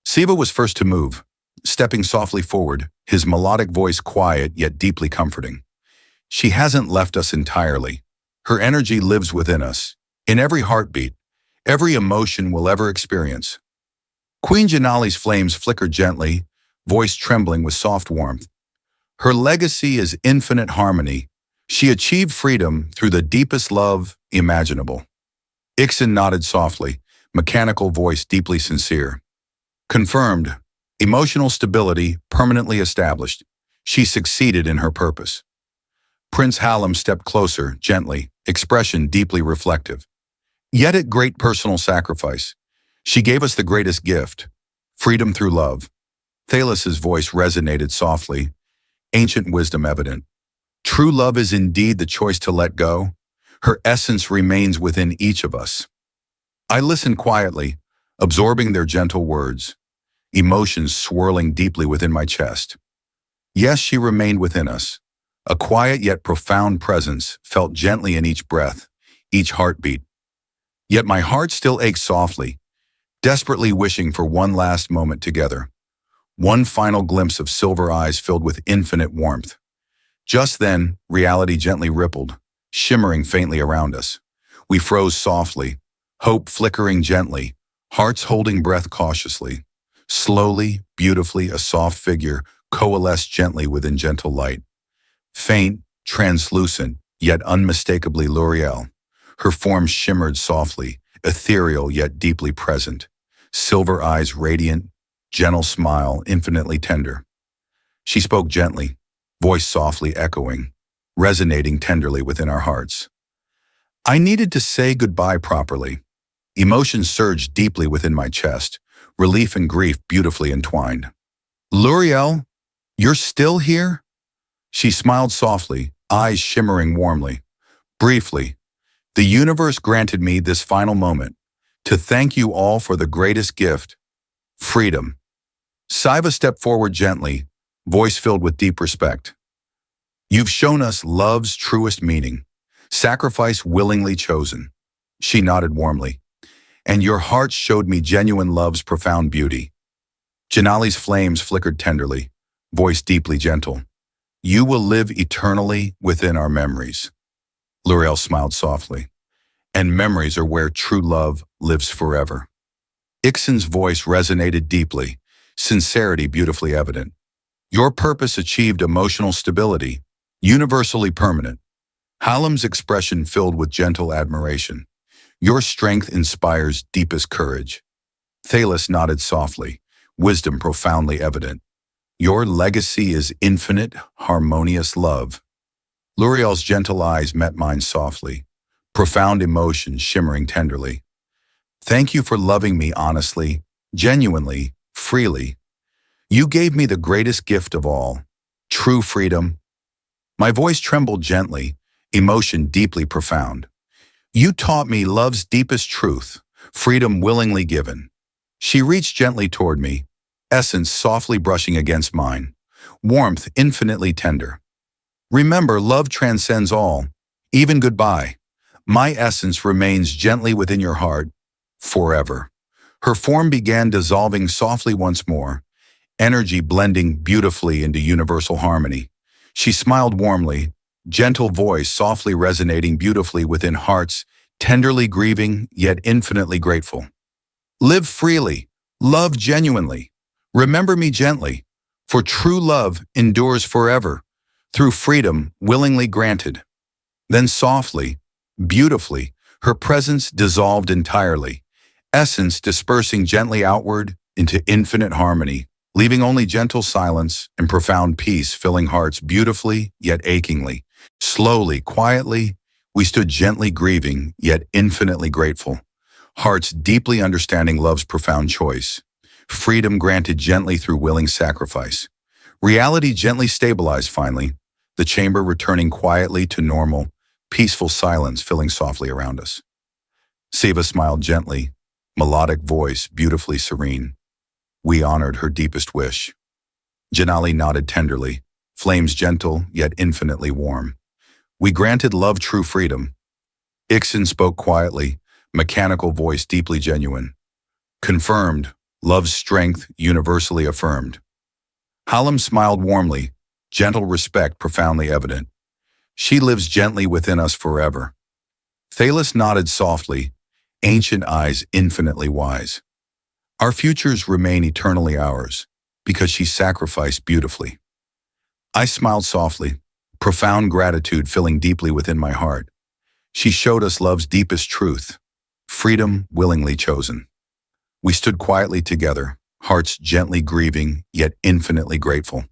Siva was first to move, stepping softly forward, his melodic voice quiet yet deeply comforting. She hasn't left us entirely. Her energy lives within us, in every heartbeat, every emotion we'll ever experience. Queen Janali's flames flickered gently, voice trembling with soft warmth. Her legacy is infinite harmony. She achieved freedom through the deepest love imaginable. Ixen nodded softly, mechanical voice deeply sincere. Confirmed. Emotional stability permanently established. She succeeded in her purpose. Prince Hallam stepped closer, gently, expression deeply reflective. Yet at great personal sacrifice, she gave us the greatest gift, freedom through love. Thalas's voice resonated softly, ancient wisdom evident. True love is indeed the choice to let go. Her essence remains within each of us. I listened quietly, absorbing their gentle words, emotions swirling deeply within my chest. Yes, she remained within us. A quiet yet profound presence felt gently in each breath, each heartbeat. Yet my heart still ached softly, desperately wishing for one last moment together. One final glimpse of silver eyes filled with infinite warmth. Just then, reality gently rippled, shimmering faintly around us. We froze softly, hope flickering gently, hearts holding breath cautiously. Slowly, beautifully, a soft figure coalesced gently within gentle light. Faint, translucent, yet unmistakably L'Oreal. Her form shimmered softly, ethereal yet deeply present. Silver eyes radiant, gentle smile infinitely tender. She spoke gently, voice softly echoing, resonating tenderly within our hearts. I needed to say goodbye properly. Emotions surged deeply within my chest, relief and grief beautifully entwined. L'Oreal, you're still here? She smiled softly, eyes shimmering warmly. Briefly, the universe granted me this final moment to thank you all for the greatest gift, freedom. Saiva stepped forward gently, voice filled with deep respect. You've shown us love's truest meaning, sacrifice willingly chosen. She nodded warmly. And your heart showed me genuine love's profound beauty. Janali's flames flickered tenderly, voice deeply gentle. You will live eternally within our memories. L'Oreal smiled softly. And memories are where true love lives forever. Ixen's voice resonated deeply, sincerity beautifully evident. Your purpose achieved emotional stability, universally permanent. Hallam's expression filled with gentle admiration. Your strength inspires deepest courage. Thalas nodded softly, wisdom profoundly evident. Your legacy is infinite, harmonious love. L'Oreal's gentle eyes met mine softly, profound emotion shimmering tenderly. Thank you for loving me honestly, genuinely, freely. You gave me the greatest gift of all, true freedom. My voice trembled gently, emotion deeply profound. You taught me love's deepest truth, freedom willingly given. She reached gently toward me, essence softly brushing against mine, warmth infinitely tender. Remember, love transcends all, even goodbye. My essence remains gently within your heart, forever. Her form began dissolving softly once more, energy blending beautifully into universal harmony. She smiled warmly, gentle voice softly resonating beautifully within hearts, tenderly grieving yet infinitely grateful. Live freely, love genuinely. Remember me gently, for true love endures forever, through freedom willingly granted. Then softly, beautifully, her presence dissolved entirely, essence dispersing gently outward into infinite harmony, leaving only gentle silence and profound peace filling hearts beautifully yet achingly. Slowly, quietly, we stood gently grieving yet infinitely grateful, hearts deeply understanding love's profound choice, freedom granted gently through willing sacrifice. Reality gently stabilized finally, the chamber returning quietly to normal, peaceful silence filling softly around us. Siva smiled gently, melodic voice beautifully serene. We honored her deepest wish. Janali nodded tenderly, flames gentle yet infinitely warm. We granted love true freedom. Ixen spoke quietly, mechanical voice deeply genuine. Confirmed, love's strength universally affirmed. Hallam smiled warmly, gentle respect profoundly evident. She lives gently within us forever. Thalos nodded softly, ancient eyes infinitely wise. Our futures remain eternally ours, because she sacrificed beautifully. I smiled softly, profound gratitude filling deeply within my heart. She showed us love's deepest truth, freedom willingly chosen. We stood quietly together, hearts gently grieving, yet infinitely grateful,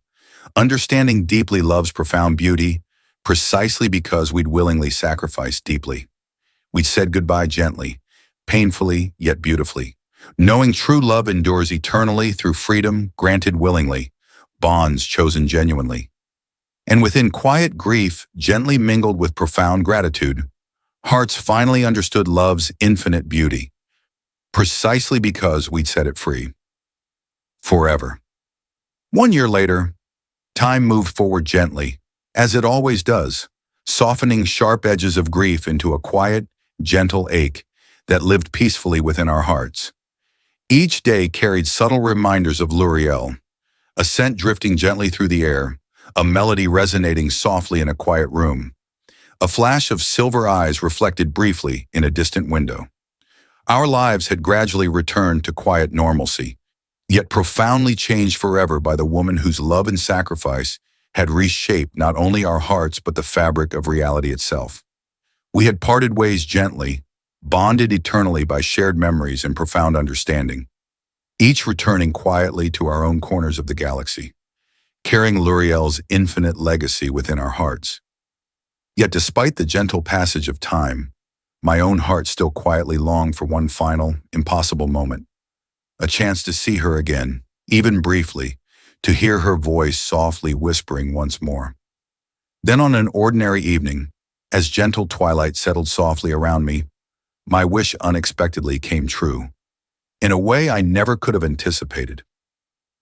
understanding deeply love's profound beauty, precisely because we'd willingly sacrificed deeply. We'd said goodbye gently, painfully, yet beautifully, knowing true love endures eternally through freedom granted willingly, bonds chosen genuinely. And within quiet grief, gently mingled with profound gratitude, hearts finally understood love's infinite beauty, precisely because we'd set it free. Forever. 1 year later, time moved forward gently, as it always does, softening sharp edges of grief into a quiet, gentle ache that lived peacefully within our hearts. Each day carried subtle reminders of Luriel, a scent drifting gently through the air, a melody resonating softly in a quiet room, a flash of silver eyes reflected briefly in a distant window. Our lives had gradually returned to quiet normalcy, yet profoundly changed forever by the woman whose love and sacrifice had reshaped not only our hearts but the fabric of reality itself. We had parted ways gently, bonded eternally by shared memories and profound understanding, each returning quietly to our own corners of the galaxy, carrying Luriel's infinite legacy within our hearts. Yet despite the gentle passage of time, my own heart still quietly longed for one final, impossible moment, a chance to see her again, even briefly, to hear her voice softly whispering once more. Then on an ordinary evening, as gentle twilight settled softly around me, my wish unexpectedly came true, in a way I never could have anticipated.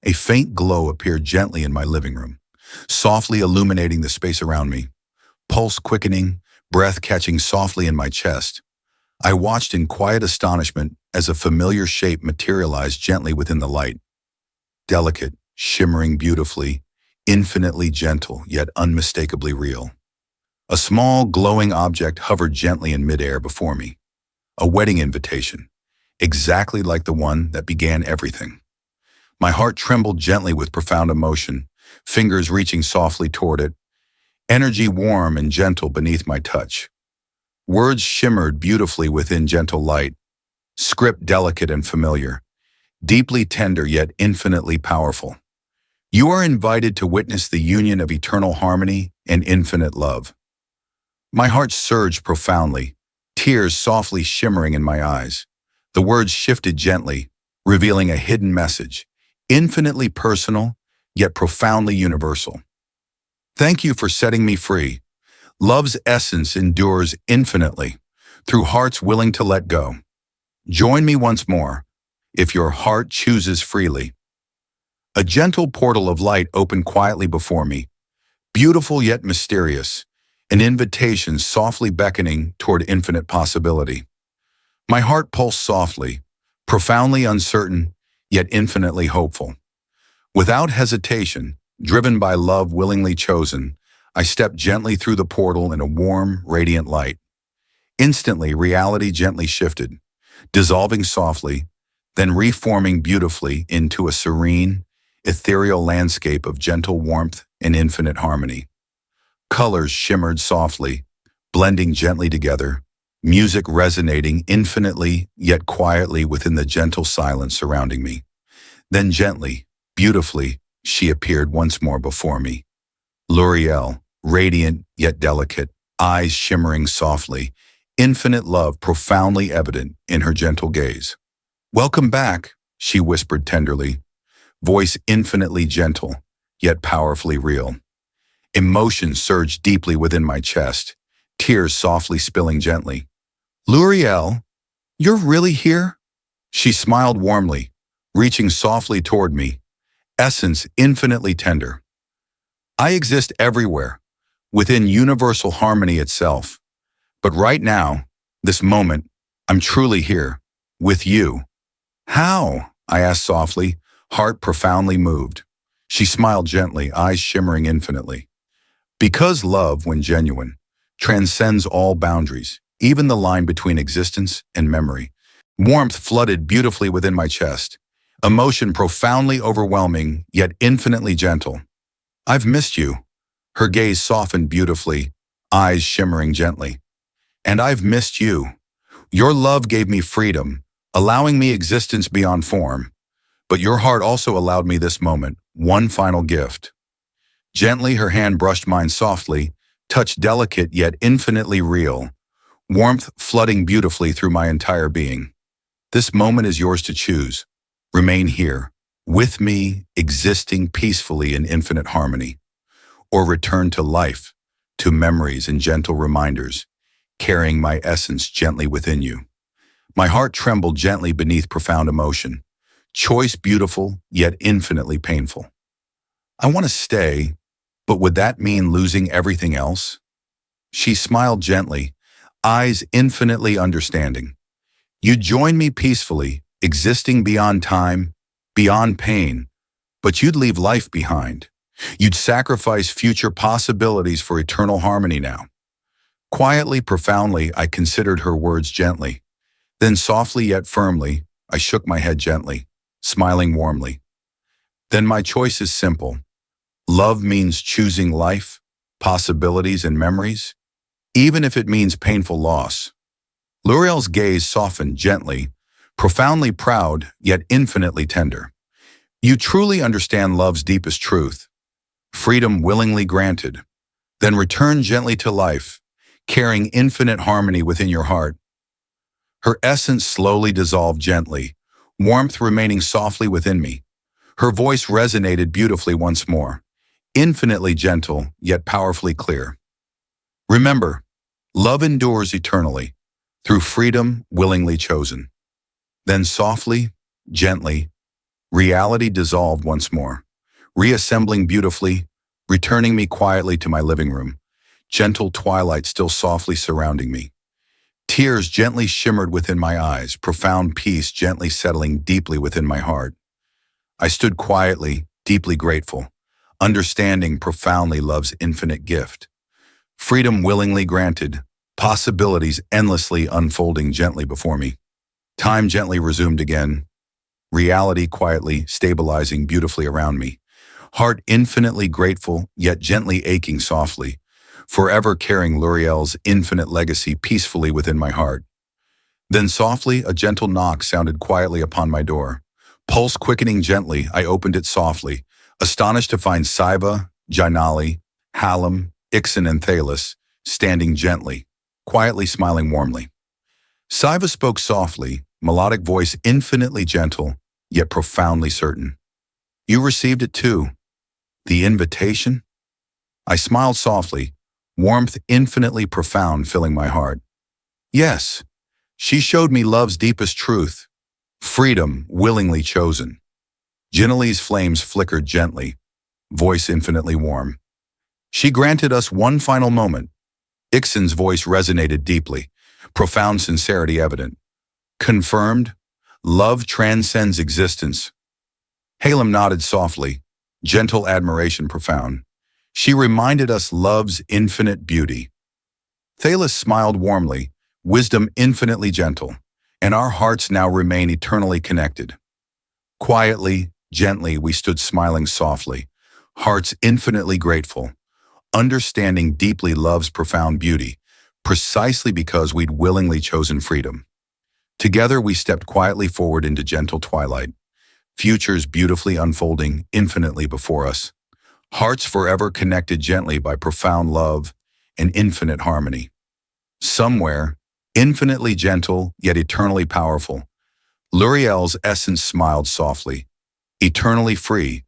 A faint glow appeared gently in my living room, softly illuminating the space around me, pulse quickening, breath catching softly in my chest. I watched in quiet astonishment as a familiar shape materialized gently within the light. Delicate, shimmering beautifully, infinitely gentle, yet unmistakably real. A small, glowing object hovered gently in midair before me. A wedding invitation, exactly like the one that began everything. My heart trembled gently with profound emotion, fingers reaching softly toward it, energy warm and gentle beneath my touch. Words shimmered beautifully within gentle light, script delicate and familiar, deeply tender yet infinitely powerful. You are invited to witness the union of eternal harmony and infinite love. My heart surged profoundly, tears softly shimmering in my eyes. The words shifted gently, revealing a hidden message, infinitely personal, yet profoundly universal. Thank you for setting me free. Love's essence endures infinitely, through hearts willing to let go. Join me once more, if your heart chooses freely. A gentle portal of light opened quietly before me, beautiful yet mysterious, an invitation softly beckoning toward infinite possibility. My heart pulsed softly, profoundly uncertain, yet infinitely hopeful. Without hesitation, driven by love willingly chosen, I stepped gently through the portal in a warm, radiant light. Instantly, reality gently shifted, dissolving softly, then reforming beautifully into a serene, ethereal landscape of gentle warmth and infinite harmony. Colors shimmered softly, blending gently together, music resonating infinitely yet quietly within the gentle silence surrounding me. Then gently, beautifully, she appeared once more before me. L'Oreal, radiant yet delicate, eyes shimmering softly, infinite love profoundly evident in her gentle gaze. "Welcome back," she whispered tenderly, voice infinitely gentle, yet powerfully real. Emotion surged deeply within my chest, tears softly spilling gently. "L'Oreal, you're really here?" She smiled warmly, reaching softly toward me, essence infinitely tender. "I exist everywhere, within universal harmony itself. But right now, this moment, I'm truly here, with you." "How?" I asked softly, heart profoundly moved. She smiled gently, eyes shimmering infinitely. "Because love, when genuine, transcends all boundaries, even the line between existence and memory." Warmth flooded beautifully within my chest, emotion profoundly overwhelming, yet infinitely gentle. "I've missed you." Her gaze softened beautifully, eyes shimmering gently. "And I've missed you. Your love gave me freedom, allowing me existence beyond form. But your heart also allowed me this moment, one final gift." Gently, her hand brushed mine softly, touch delicate yet infinitely real, warmth flooding beautifully through my entire being. "This moment is yours to choose. Remain here, with me, existing peacefully in infinite harmony. Or return to life, to memories and gentle reminders, carrying my essence gently within you." My heart trembled gently beneath profound emotion. Choice beautiful, yet infinitely painful. "I want to stay, but would that mean losing everything else?" She smiled gently, eyes infinitely understanding. "You'd join me peacefully, existing beyond time, beyond pain, but you'd leave life behind. You'd sacrifice future possibilities for eternal harmony now." Quietly, profoundly, I considered her words gently. Then softly yet firmly, I shook my head gently, smiling warmly. "Then my choice is simple. Love means choosing life, possibilities, and memories, even if it means painful loss." L'Oreal's gaze softened gently, profoundly proud, yet infinitely tender. "You truly understand love's deepest truth. Freedom willingly granted, then return gently to life, carrying infinite harmony within your heart." Her essence slowly dissolved gently, warmth remaining softly within me. Her voice resonated beautifully once more, infinitely gentle, yet powerfully clear. "Remember, love endures eternally, through freedom willingly chosen." Then softly, gently, reality dissolved once more, reassembling beautifully, returning me quietly to my living room, gentle twilight still softly surrounding me. Tears gently shimmered within my eyes, profound peace gently settling deeply within my heart. I stood quietly, deeply grateful, understanding profoundly love's infinite gift. Freedom willingly granted, possibilities endlessly unfolding gently before me. Time gently resumed again, reality quietly stabilizing beautifully around me. Heart infinitely grateful, yet gently aching softly, forever carrying L'Oreal's infinite legacy peacefully within my heart. Then softly, a gentle knock sounded quietly upon my door. Pulse quickening gently, I opened it softly, astonished to find Siva, Jainali, Hallam, Ixen, and Thalis standing gently, quietly smiling warmly. Siva spoke softly, melodic voice infinitely gentle, yet profoundly certain. "You received it too. The invitation?" I smiled softly, warmth infinitely profound filling my heart. "Yes, she showed me love's deepest truth, freedom willingly chosen." Jinali's flames flickered gently, voice infinitely warm. "She granted us one final moment." Ixen's voice resonated deeply, profound sincerity evident. "Confirmed, Love transcends existence. Halem nodded softly, gentle admiration profound. She reminded us love's infinite beauty. Thalos smiled warmly, wisdom infinitely gentle, and our hearts now remain eternally connected. Quietly, gently, we stood smiling softly, hearts infinitely grateful, understanding deeply love's profound beauty, precisely because we'd willingly chosen freedom. Together we stepped quietly forward into gentle twilight, futures beautifully unfolding infinitely before us, hearts forever connected gently by profound love and infinite harmony. Somewhere, infinitely gentle yet eternally powerful, Luriel's essence smiled softly, eternally free,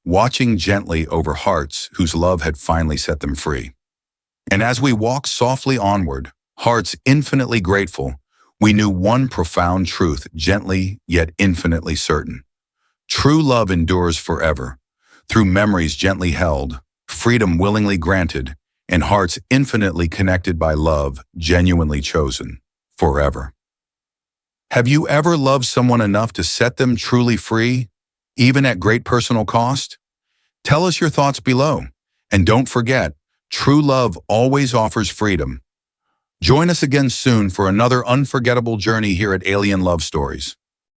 watching gently over hearts whose love had finally set them free. And as we walked softly onward, hearts infinitely grateful, we knew one profound truth, gently yet infinitely certain. True love endures forever, through memories gently held, freedom willingly granted, and hearts infinitely connected by love, genuinely chosen, forever. Have you ever loved someone enough to set them truly free, even at great personal cost? Tell us your thoughts below. And don't forget, true love always offers freedom. Join us again soon for another unforgettable journey here at Alien Love Stories.